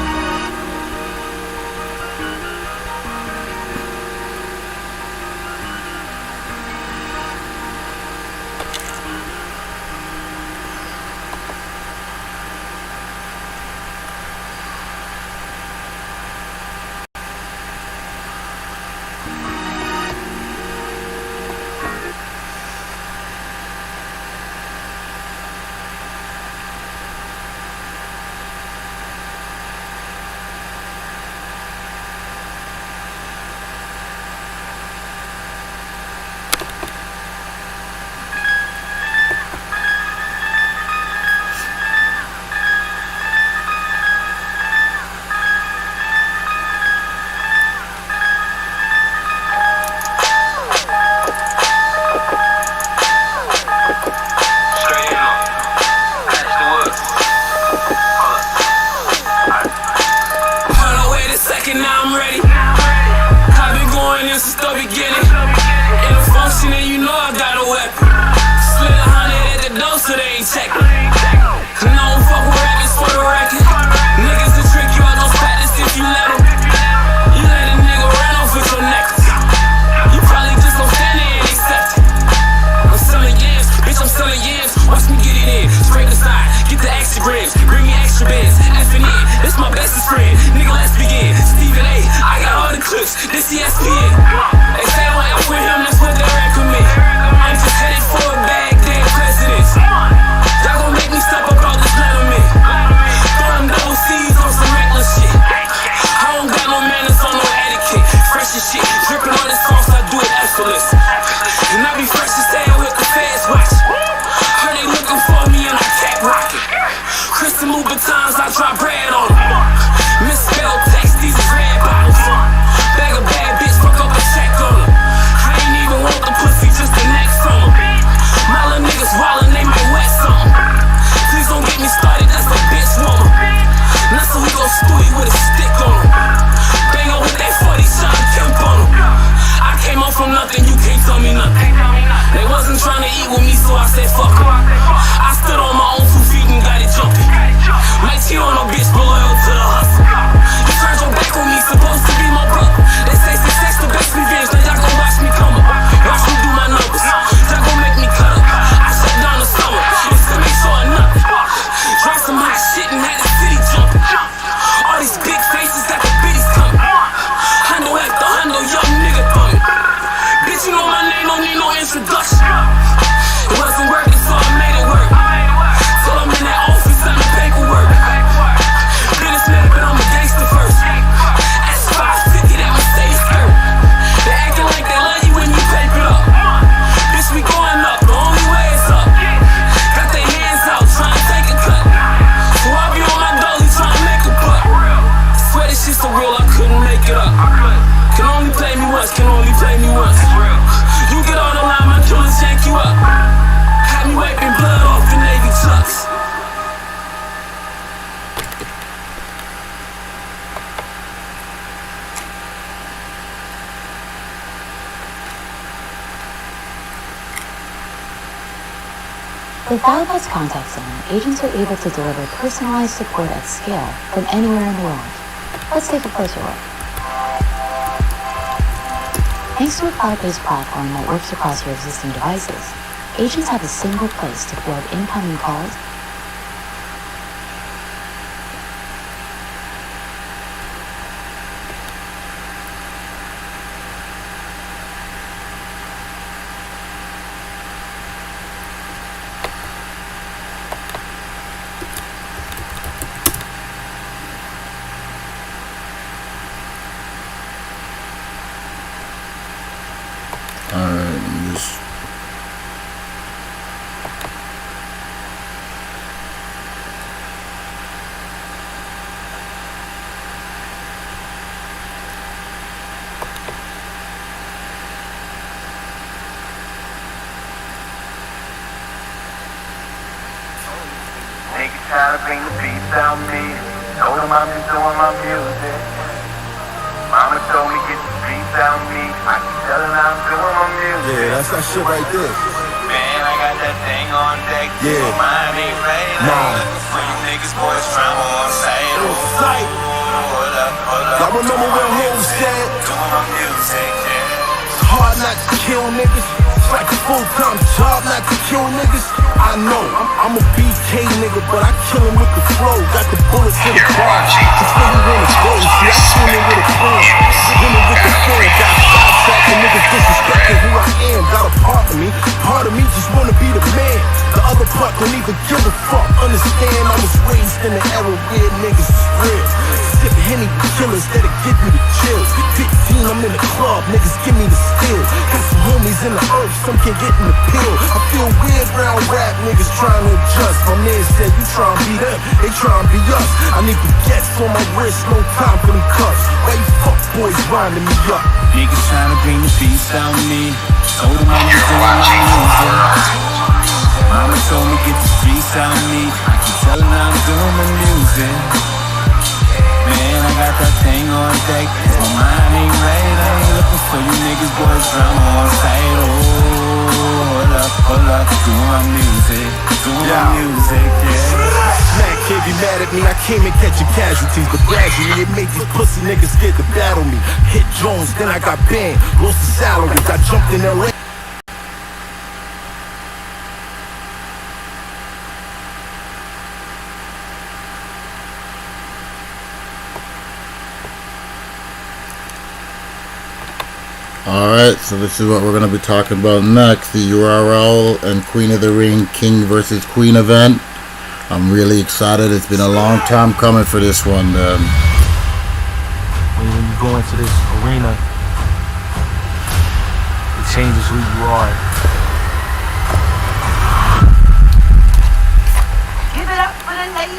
This ESPN. They say I'm out with him, that's what they reckon me. I'm just headed for a Baghdad presidents. Y'all gon' make me step up all this letter me. Throwing double C's on some reckless shit. I don't got no manners on no etiquette. Fresh as shit, dripping on this sauce, I do it effortless. And I be fresh as hell with the feds watch. Heard they looking for me and I kept rocking. Christian Louboutins, I drop bread on them. Misspelled text, these is red bottles. Bag a bad bitch, fuck up a check on her. I ain't even want the pussy, just the neck from her. My little niggas wildin', they might wet something. Please don't get me started, that's a bitch woman. Now so we gon' stew you with a stick on him. Bang on with that 40 shot, Kemp on him. I came up from nothing, you can't tell me nothing. They wasn't trying to eat with me, so I said fuck em. I stood on my own 2 feet and got it jumping. Might cheat on a bitch, but loyal to the hustle. With Dialpod's contact center, agents are able to deliver personalized support at scale from anywhere in the world. Let's take a closer look. Thanks to a cloud-based platform that works across your existing devices, agents have a single place to field incoming calls, Alright, just Niggas try to bring the peace out me. Told him I'm just doing my music. Mama told me get the streets out me. I keep telling her I'm doing my music. Yeah, that's that shit right there. Man, I got that thing on deck. Yeah. My mind ain't ready. Nah. For you niggas, boys, drama on sale. Sight. Hold up. Y'all remember when Hov said, Doing my music, yeah. it's hard not to kill niggas. It's like a full-time job not to kill niggas. I know, I'm a BK nigga, but I kill him with the flow. Got the bullets to the bar. It's where you wanna go. See, I came in with a plan. Winning with the fan. Got sidetracked and niggas disrespecting who I am. Got a part of me. Part of me just wanna be the man. The other part don't even give a fuck. Understand, I was raised in the era where niggas is real. Sip Henny with killers that'll give me the chills. 15, I'm in the club, niggas give me the steel. Got some homies in the earth, some can get in the pill. I feel weird round rap, niggas trying to adjust. My man said, you trying to be them, they trying to be us. I need baguettes on my wrist, no time for them cuffs. Why you fuck boys winding me up? Niggas trying to bring the peace out me. Told them I'm just doing my music. Mama told me get the streets out me. I keep telling her I'm doing my music. Man, I got that thing on deck. My mind ain't right. I ain't looking for you niggas, boys, drama on sight. Oh, hold up, doing my music, yeah. Man can't be mad at me, I came and catching casualties. But gradually it made these pussy niggas scared to battle me. Hit Jones, then I got banned, lost the salaries. I jumped in LA. Alright, so this is what we're going to be talking about next. The URL and Queen of the Ring King versus Queen event. I'm really excited. It's been a long time coming for this one. When you go into this arena, it changes who you are. Give it up for the lady.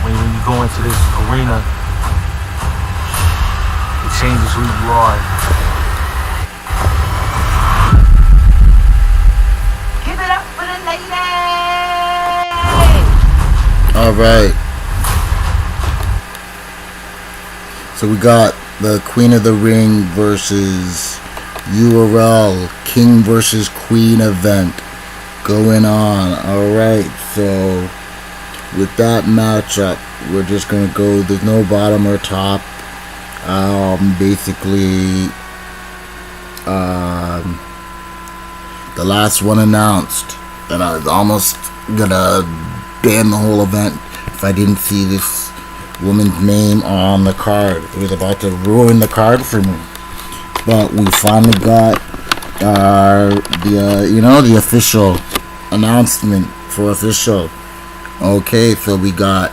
When you go into this arena, it changes who you are. Give it up for the lady. Alright. So we got the Queen of the Ring versus URL King versus Queen event going on. Alright, so with that matchup, we're just gonna go, there's no bottom or top. Basically, the last one announced, and I was almost gonna ban the whole event if I didn't see this woman's name on the card. It was about to ruin the card for me. But we finally got the official announcement for official. Okay, so we got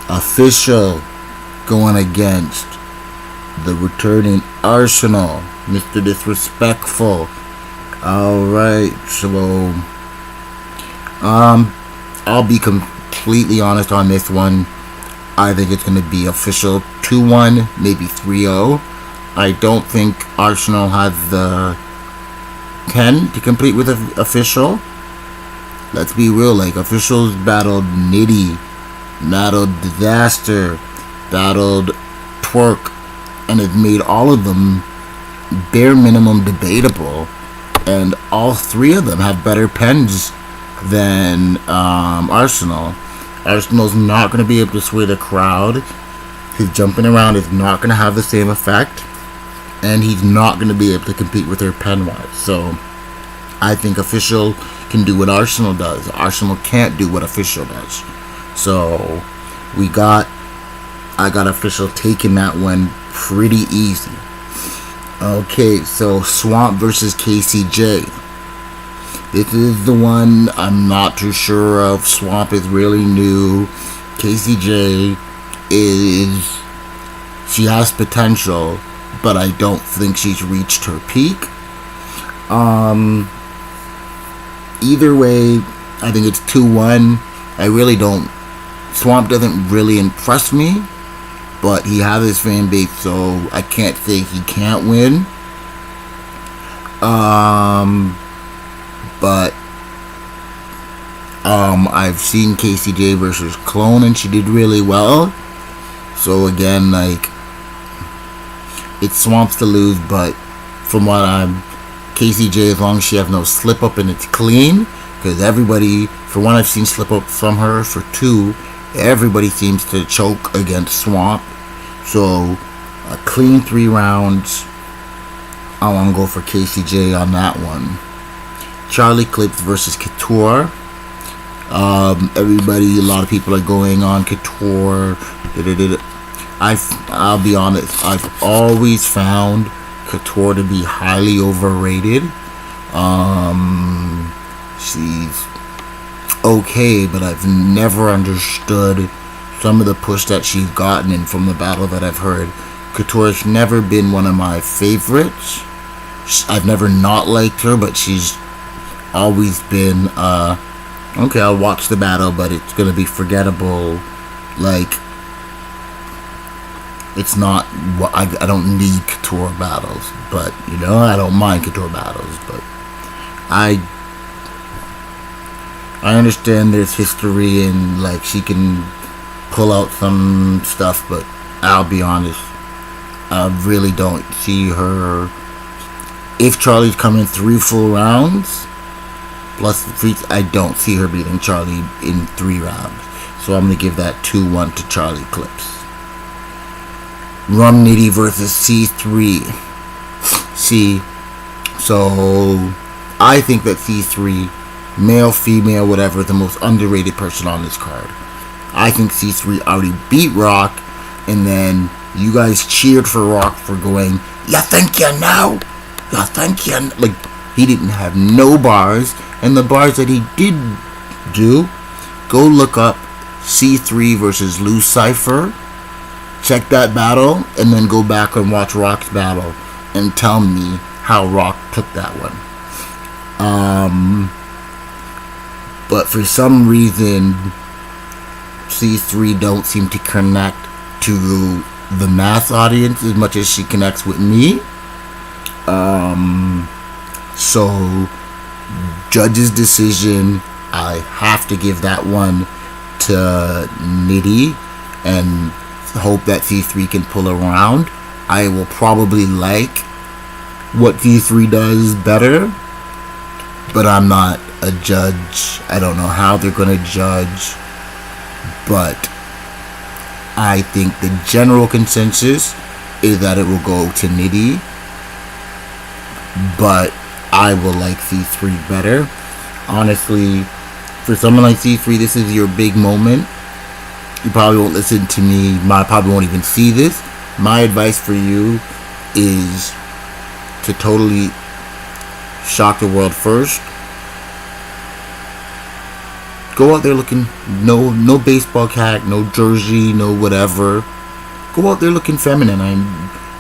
official going against the returning Arsenal, Mr. Disrespectful. Alright, so I'll be completely honest on this one. I think it's going to be official 2-1, maybe 3-0. I don't think Arsenal has the pen to compete with official. Let's be real, like, officials battled Nitty, battled Disaster, battled Twerk, and it made all of them bare minimum debatable. And all three of them have better pens than Arsenal. Arsenal's not going to be able to sway the crowd. His jumping around is not going to have the same effect. And he's not going to be able to compete with her pen-wise. So, I think official can do what Arsenal does. Arsenal can't do what official does. So, I got official taking that one pretty easy. Okay, so Swamp versus KCJ. This is the one I'm not too sure of. Swamp is really new. KCJ she has potential, but I don't think she's reached her peak. Either way, I think it's 2-1. I really don't. Swamp doesn't really impress me, but he has his fan base, so I can't say he can't win. But I've seen KCJ versus Clone, and she did really well. So again, like, it's Swamp's to lose, but from what KCJ, as long as she has no slip up and it's clean, because everybody, for one, I've seen slip up from her. For two, everybody seems to choke against Swamp. So a clean 3 rounds. I want to go for KCJ on that one. Charlie Clips versus Couture. Everybody, a lot of people are going on Couture. I'll be honest, I've always found Couture to be highly overrated. She's okay, but I've never understood some of the push that she's gotten, and from the battle that I've heard, Couture's never been one of my favorites. I've never not liked her, but she's always been, okay, I'll watch the battle, but it's gonna be forgettable. Like, it's not what I don't need Couture battles, but you know, I don't mind Couture battles, but I understand there's history and like she can pull out some stuff, but I'll be honest, I really don't see her. If Charlie's coming 3 full rounds plus defeats, I don't see her beating Charlie in 3 rounds. So I'm gonna give that 2-1 to Charlie Clips. Rum Nitty versus C3. So I think that C3, male, female, whatever, the most underrated person on this card. I think C3 already beat Rock, and then you guys cheered for Rock for going, you think you know? You think you know? Like, he didn't have no bars, and the bars that he did do, go look up C3 versus Lou Cypher. Check that battle, and then go back and watch Rock's battle, and tell me how Rock took that one. But for some reason, C3 don't seem to connect to the mass audience as much as she connects with me. So, judge's decision, I have to give that one to Nitty, and hope that C3 can pull around. I will probably like what C3 does better, but I'm not a judge. I don't know how they're going to judge, but I think the general consensus is that it will go to Nitty, but I will like C3 better. Honestly, for someone like C3, this is your big moment. You probably won't listen to me. I probably won't even see this. My advice for you is to totally shock the world first. Go out there looking, no baseball cap, no jersey, no whatever. Go out there looking feminine.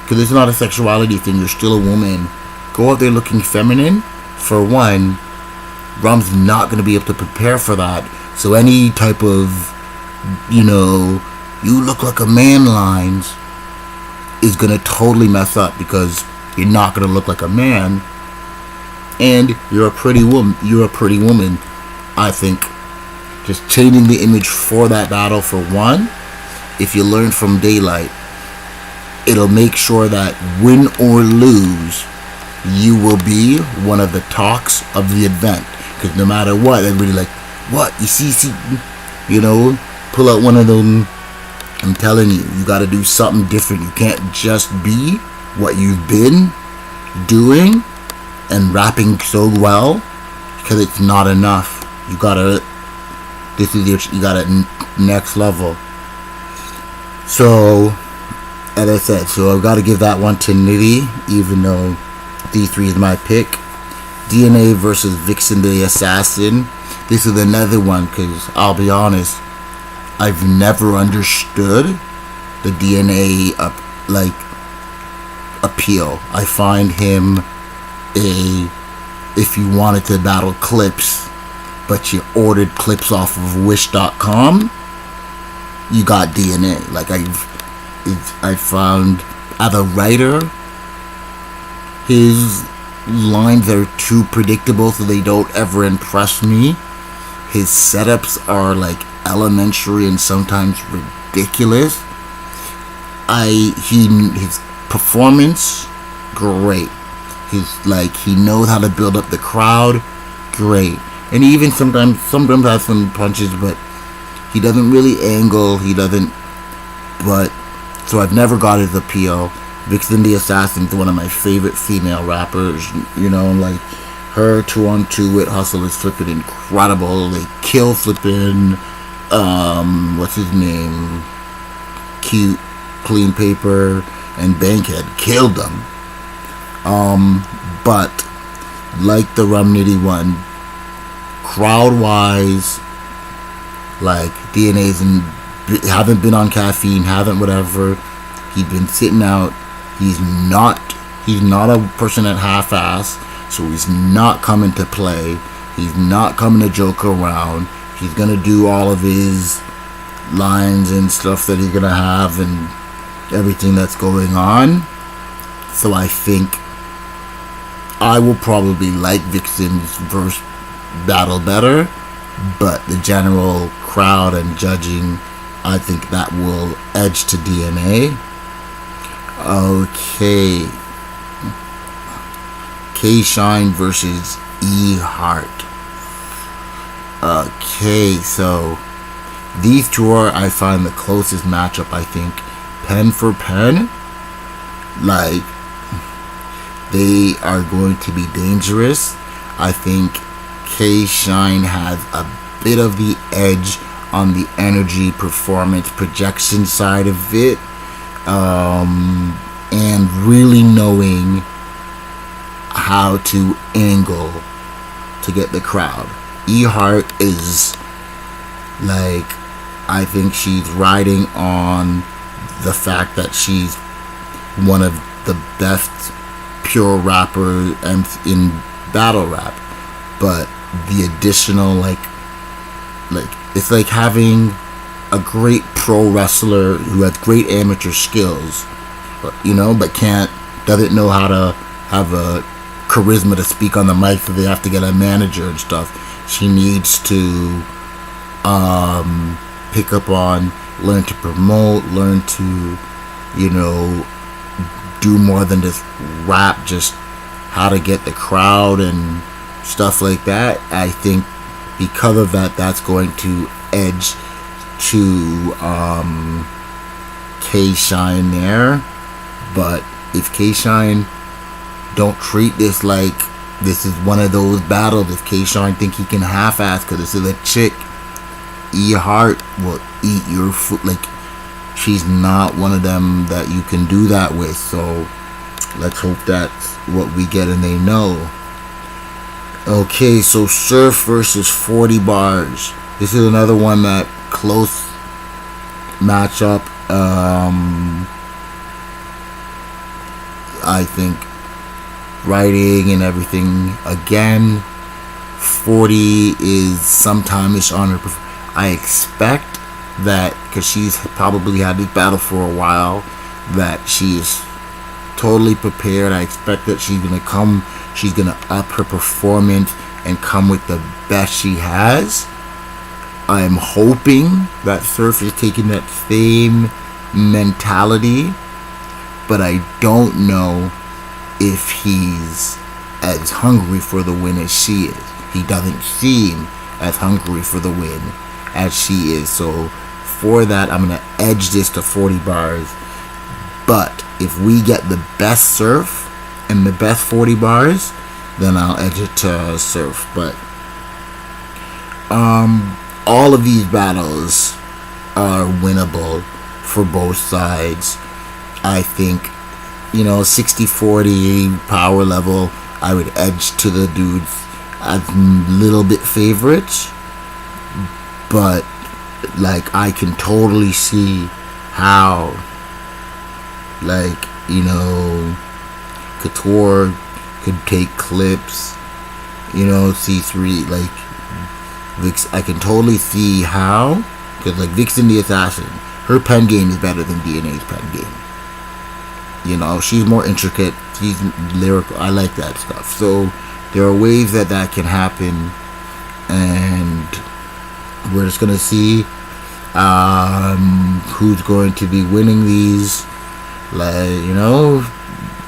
Because it's not a sexuality thing. You're still a woman. Go out there looking feminine. For one, Rum's not going to be able to prepare for that. So any type of, you look like a man lines is gonna totally mess up, because you're not gonna look like a man, and you're a pretty woman. I think just changing the image for that battle, for one, if you learn from Daylight, it'll make sure that win or lose, you will be one of the talks of the event. Because no matter what, everybody like, what? You see, pull out one of them. I'm telling you, you got to do something different. You can't just be what you've been doing and rapping so well, because it's not enough. You got it next level. So, as I said, I've got to give that one to Nitty, even though D3 is my pick. DNA versus Vixen the Assassin. This is another one, because I'll be honest, I've never understood the DNA appeal. I find him if you wanted to battle clips, but you ordered clips off of wish.com, you got DNA. Like I found, as a writer, his lines are too predictable, so they don't ever impress me. His setups are like elementary and sometimes ridiculous. His performance, great. He knows how to build up the crowd, great. And he even sometimes has some punches, but he doesn't really angle. So I've never got his appeal. Vixen the Assassin's one of my favorite female rappers. Her 2-on-2 with Hustle is flipping incredible. They kill flipping, what's his name? Cute, Clean Paper, and Bankhead. Killed them. But like the Rum Nitty one, crowd-wise, DNA's haven't been on caffeine, haven't whatever. He's been sitting out. He's not a person at half-ass, so he's not coming to play. He's not coming to joke around. He's gonna do all of his lines and stuff that he's gonna have and everything that's going on. So I think I will probably like Vixen's verse battle better, but the general crowd and judging, I think that will edge to DNA. Okay. K-Shine versus E-Heart. Okay, so these two are, I find, the closest matchup, I think. Pen for pen, they are going to be dangerous. I think K-Shine has a bit of the edge on the energy, performance, projection side of it, and really knowing how to angle to get the crowd. E-Heart is I think she's riding on the fact that she's one of the best pure rappers in battle rap, but the additional it's like having a great pro wrestler who has great amateur skills, but doesn't know how to have a charisma to speak on the mic, so they have to get a manager and stuff. She needs to pick up on, learn to promote, learn to do more than just rap, just how to get the crowd and stuff like that. I think because of that, that's going to edge to K-Shine there. But if K-Shine don't treat this like this is one of those battles, if K-Shine think he can half-ass because this is a chick, E-Heart will eat your foot. She's not one of them that you can do that with. So let's hope that's what we get and they know. Okay, so Surf versus 40 Bars. This is another one that close matchup. I think writing and everything, again, 40 is sometimes on her. I expect that, because she's probably had this battle for a while, that she is totally prepared. I expect that she's gonna up her performance and come with the best she has. I'm hoping that Surf is taking that same mentality, but I don't know if he's as hungry for the win as she is. He doesn't seem as hungry for the win as she is. So for that, I'm gonna edge this to 40 bars. But if we get the best Surf and the best 40 bars, then I'll edge it to Surf. But all of these battles are winnable for both sides. I think, 60-40 power level, I would edge to the dudes as a little bit favorites. But like, I can totally see how, Kotd could take clips, C3, Vix. I can totally see how, because Vixen the Assassin, her pen game is better than DNA's pen game. She's more intricate, she's lyrical. I like that stuff. So there are ways that can happen, and we're just gonna see who's going to be winning these.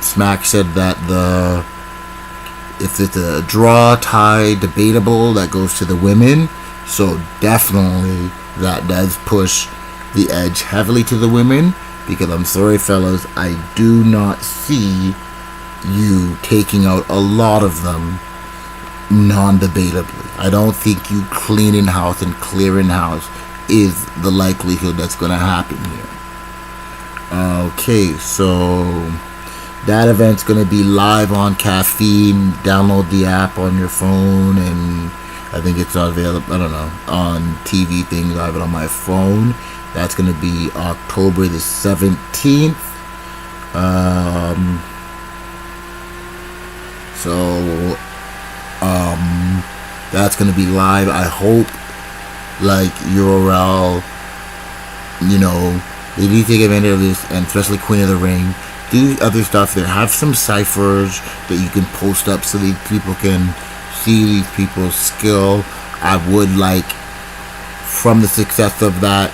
Smack said that if it's a draw, tie, debatable, that goes to the women. So definitely that does push the edge heavily to the women, because I'm sorry, fellas, I do not see you taking out a lot of them non-debatably. I don't think you cleaning house and clearing house is the likelihood that's going to happen here. Okay, so that event's going to be live on Caffeine. Download the app on your phone, and I think it's available, on TV things. I have it on my phone. That's going to be October the 17th. That's going to be live. I hope, URL, they do take advantage of this, and especially Queen of the Ring. Do other stuff there. Have some ciphers that you can post up so these people can see these people's skill. I would like, from the success of that,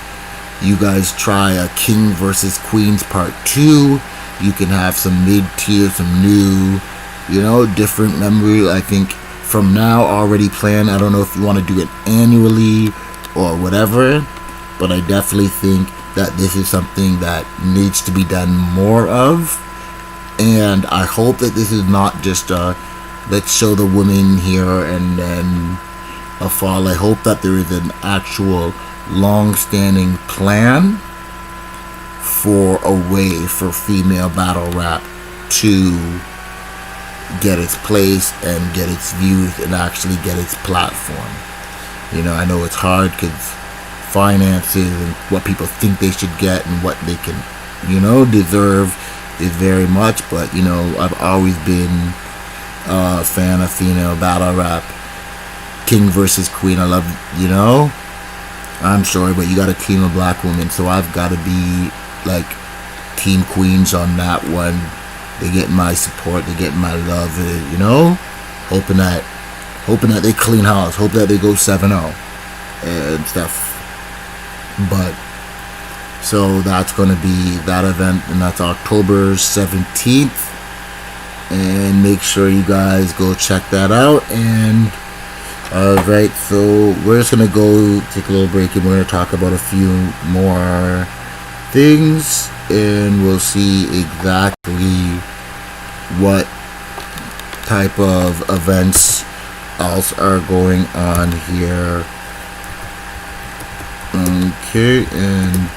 you guys try a King versus Queens Part 2. You can have some mid-tier, some new, different memory. I think from now already planned. I don't know if you want to do it annually or whatever, but I definitely think that this is something that needs to be done more of. And I hope that this is not just let's show the women here and then a fall. I hope that there is an actual long-standing plan for a way for female battle rap to get its place and get its views and actually get its platform. I know it's hard because finances and what people think they should get and what they can, deserve is very much. But, I've always been a fan of female battle rap. King versus Queen, I love, I'm sorry, but you got a team of black women, so I've got to be Team Queens on that one. They get my support, they get my love, hoping that they clean house, hope that they go 7-0 and stuff. But so that's going to be that event, and that's October 17th, and make sure you guys go check that out. And alright, so we're just going to go take a little break, and we're going to talk about a few more things, and we'll see exactly what type of events else are going on here. Okay, and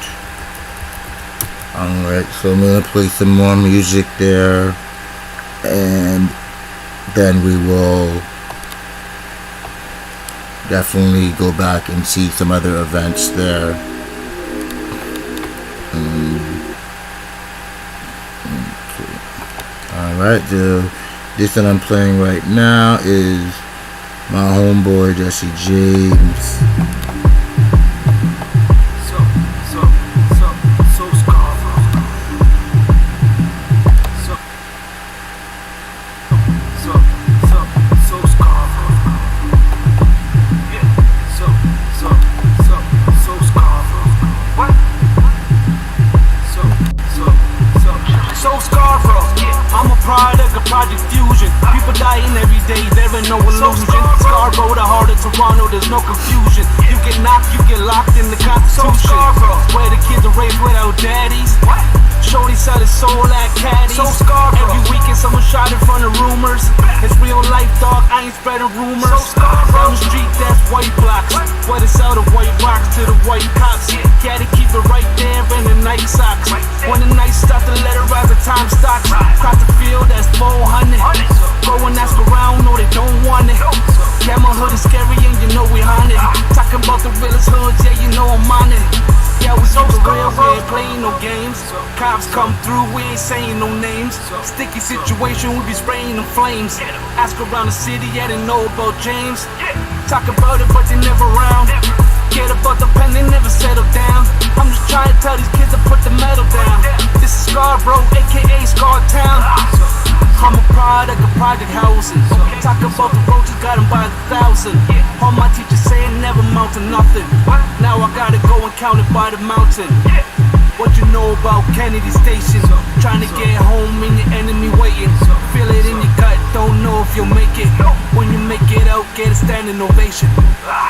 alright, so I'm gonna play some more music there, and then we will definitely go back and see some other events there. Okay. Alright, this that I'm playing right now is my homeboy Jesse James. Project Fusion. People dying every day, there ain't no illusion. Scarborough, the heart of Toronto, there's no confusion. You get knocked, you get locked in the Constitution. Where the kids are raised without daddies. Shorty sell his soul at caddies. Every weekend someone shot in front of rumors. It's real life, dog, I ain't spreading rumors. Down the street, that's white blocks. Where they sell the white rocks to the white cops. Gotta keep it right there in the night socks. When the night starts, the letter rise, the time stocks. Across the field, that's 400. Go and ask around, no they don't want it. Yeah, my hood is scary and you know we haunted. Talking about the realest hoods, yeah, you know I'm on it. Yeah, we so real, we ain't playing no games. Cops come through, we ain't saying no names. Sticky situation, we be spraying them flames. Ask around the city, yeah, they know about James. Talk about it, but they never round. Get about the pen, they never settle down. I'm just trying to tell these kids to put the metal down. This is Scarborough, aka Scar Town. I'm a product of project housing. Talk about the roaches, got them by the 1,000. All my teachers saying never amount to nothing. Now I gotta go and count it by the mountain. What you know about Kennedy Station? Trying to get home and your enemy waiting. Feel it in your gut, don't know if you'll make it. When you make it out, get a standing ovation.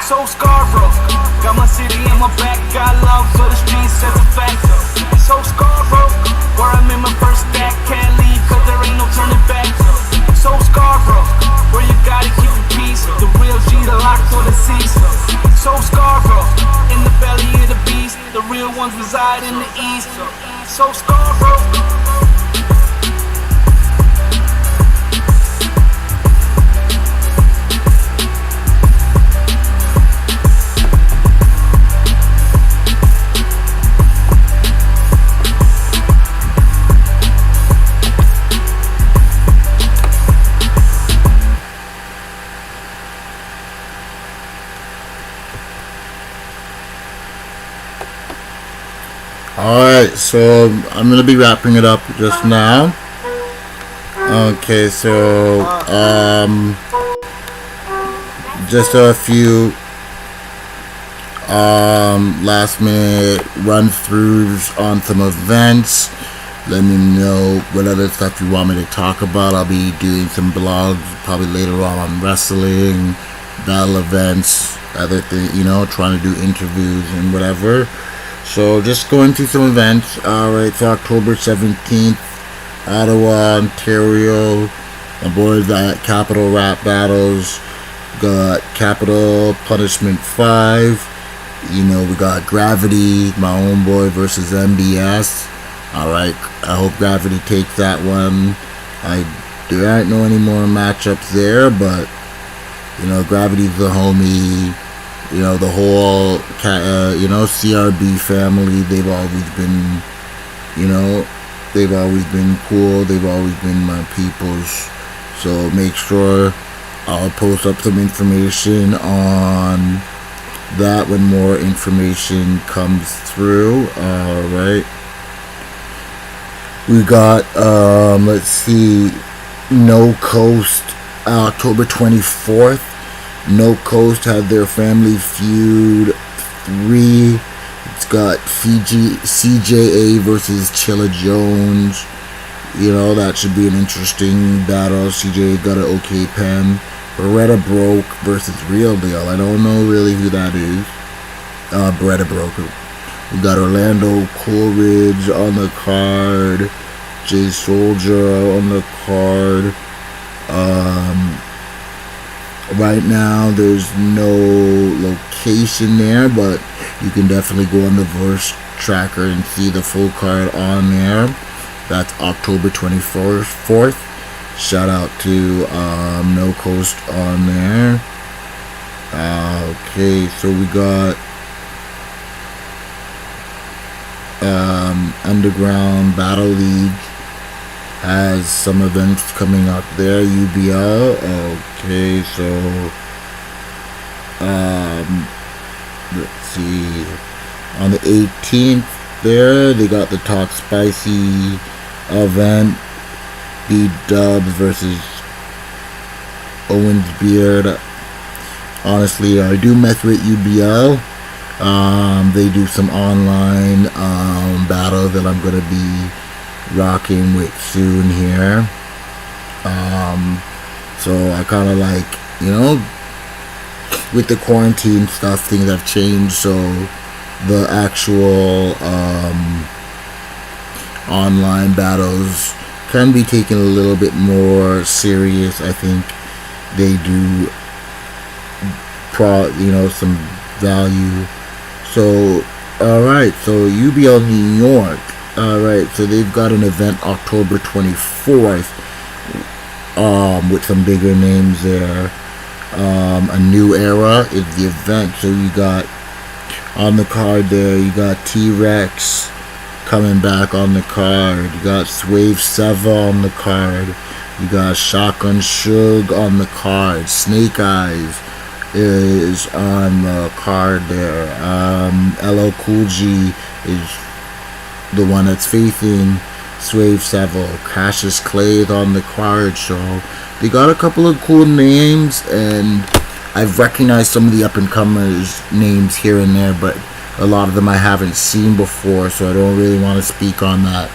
So Scarborough, got my city in my back. Got love for the streets, that's a fact. So Scarborough, where I'm in my first stack. Can't leave cause there ain't no turning back. So Scarborough, where you gotta keep your peace. The real G, the locked or the cease. So Scarborough, in the belly of the beast. The real ones reside in the east. So Scarborough. Alright, so I'm gonna be wrapping it up just now. Okay, so just a few last minute run throughs on some events. Let me know what other stuff you want me to talk about. I'll be doing some blogs probably later on wrestling, battle events, other things, you know, trying to do interviews and whatever. So just going through some events. Alright, so October 17th, Ottawa, Ontario. My boys at Capital Rap Battles. Got Capital Punishment 5. You know, we got Gravity, my own boy, versus MBS. Alright, I hope Gravity takes that one. There aren't no any more matchups there, but, you know, Gravity's the homie. You know, the whole, you know, CRB family, they've always been, you know, they've always been cool. They've always been my peoples. So make sure I'll post up some information on that when more information comes through. Alright. We got, let's see, No Coast, October 24th. No Coast had their Family Feud 3. It's got CJA versus Chilla Jones. You know, that should be an interesting battle. CJA got an okay pen. Beretta Broke versus Real Deal. I don't know really who that is. Beretta Broke. We got Orlando Coleridge on the card. Jay Soldier on the card. Right now, there's no location there, but you can definitely go on the Verse Tracker and see the full card on there. That's October 24th. Shout out to No Coast on there. Okay, so we got Underground Battle League has some events coming up there. UBL. Okay, so let's see. On the 18th there, they got the Talk Spicy event. B-Dubs versus Owens Beard. Honestly, I do mess with UBL. They do some online battles that I'm gonna be rocking with soon here. So I kind of like, with the quarantine stuff, things have changed. So the actual online battles can be taken a little bit more serious. I think they do some value. So alright, so UBL New York, alright, so they've got an event October 24th with some bigger names there. A New Era is the event. So you got on the card there, you got T-Rex coming back on the card, you got Swave Seva on the card, you got Shotgun Suge on the card, Snake Eyes is on the card there, LL Cool G is the one that's facing Swave Seva, Cassius Clay is on the card. So they got a couple of cool names, and I've recognized some of the up-and-comers names here and there, but a lot of them I haven't seen before, so I don't really want to speak on that.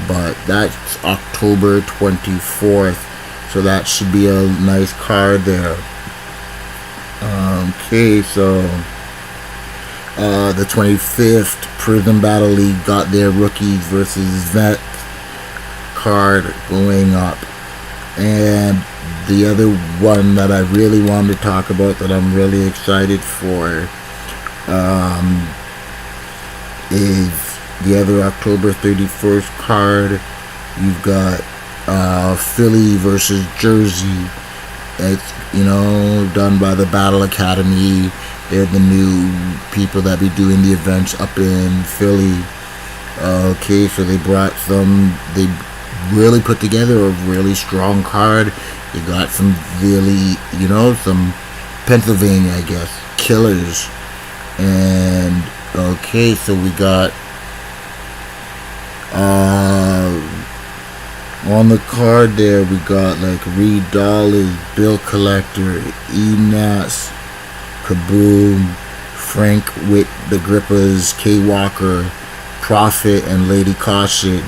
But that's October 24th, so that should be a nice card there. Okay, so the 25th, Prison Battle League got their Rookies versus Vet card going up. And the other one that I really wanted to talk about that I'm really excited for is the other October 31st card. You've got Philly versus Jersey. It's, done by the Battle Academy. They're the new people that be doing the events up in Philly. Okay, so they really put together a really strong card. They got some really, some Pennsylvania, I guess, killers. And okay, so we got on the card there, we got like Reed Dollars, Bill Collector, E-Nas, Kaboom, Frank with the Grippers, K Walker, Prophet, and Lady Caution.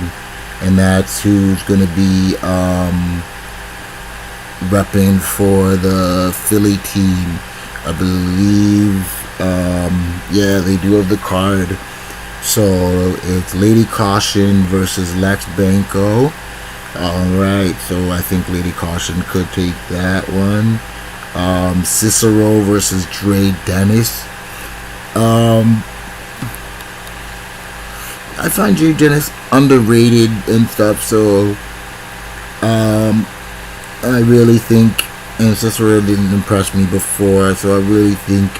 And that's who's going to be repping for the Philly team, I believe. Yeah, they do have the card. So it's Lady Caution versus Lex Banco. Alright, so I think Lady Caution could take that one. Cicero versus Dre Dennis. I find Dre Dennis underrated and stuff, so I really think, and Cicero didn't impress me before, so I really think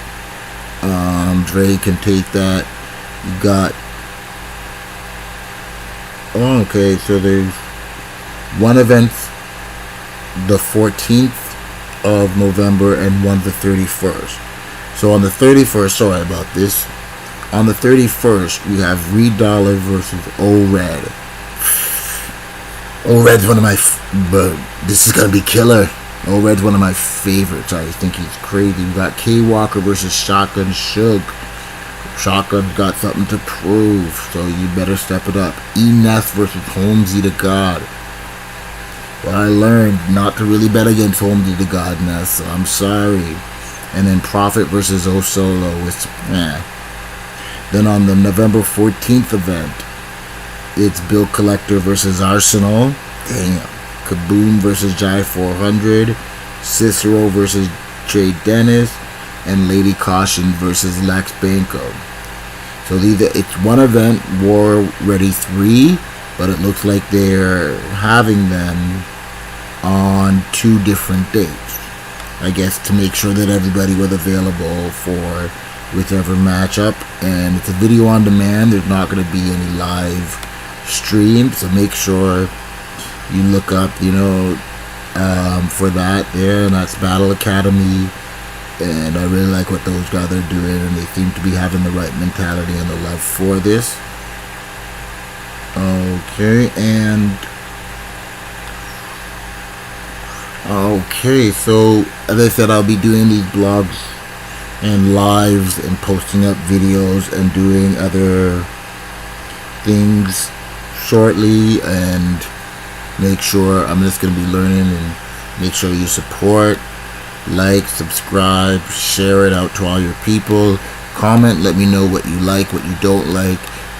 Dre can take that. You got, okay, so there's one event the 14th of November and one the 31st. So on the 31st, sorry about this, on the 31st, we have Reed Dollar versus O-Red. O-Red's one of my, but this is going to be killer. O-Red's one of my favorites. I think he's crazy. We got K Walker versus Shotgun Suge. Shotgun's got something to prove, so you better step it up. E-Ness versus Holmesy the God. Well, I learned not to really bet against Holmesy the God, Ness, so I'm sorry. And then Prophet versus O-Solo. Then on the November 14th event, it's Bill Collector versus Arsenal. Damn. Kaboom versus Jai 400. Cicero versus Trey Dennis. And Lady Caution versus Lex Banco. So it's one event, War Ready 3, but it looks like they're having them on 2 different dates. I guess to make sure that everybody was available for whichever matchup. And it's a video on demand. There's not going to be any live stream, so make sure you look up, for that there, and that's Battle Academy. And I really like what those guys are doing, and they seem to be having the right mentality and the love for this. Okay, so as I said, I'll be doing these blogs and lives and posting up videos and doing other things shortly, and Make sure I'm just going to be learning, and make sure you support, like, subscribe, share it out to all your people. Comment, let me know what you like, what you don't like.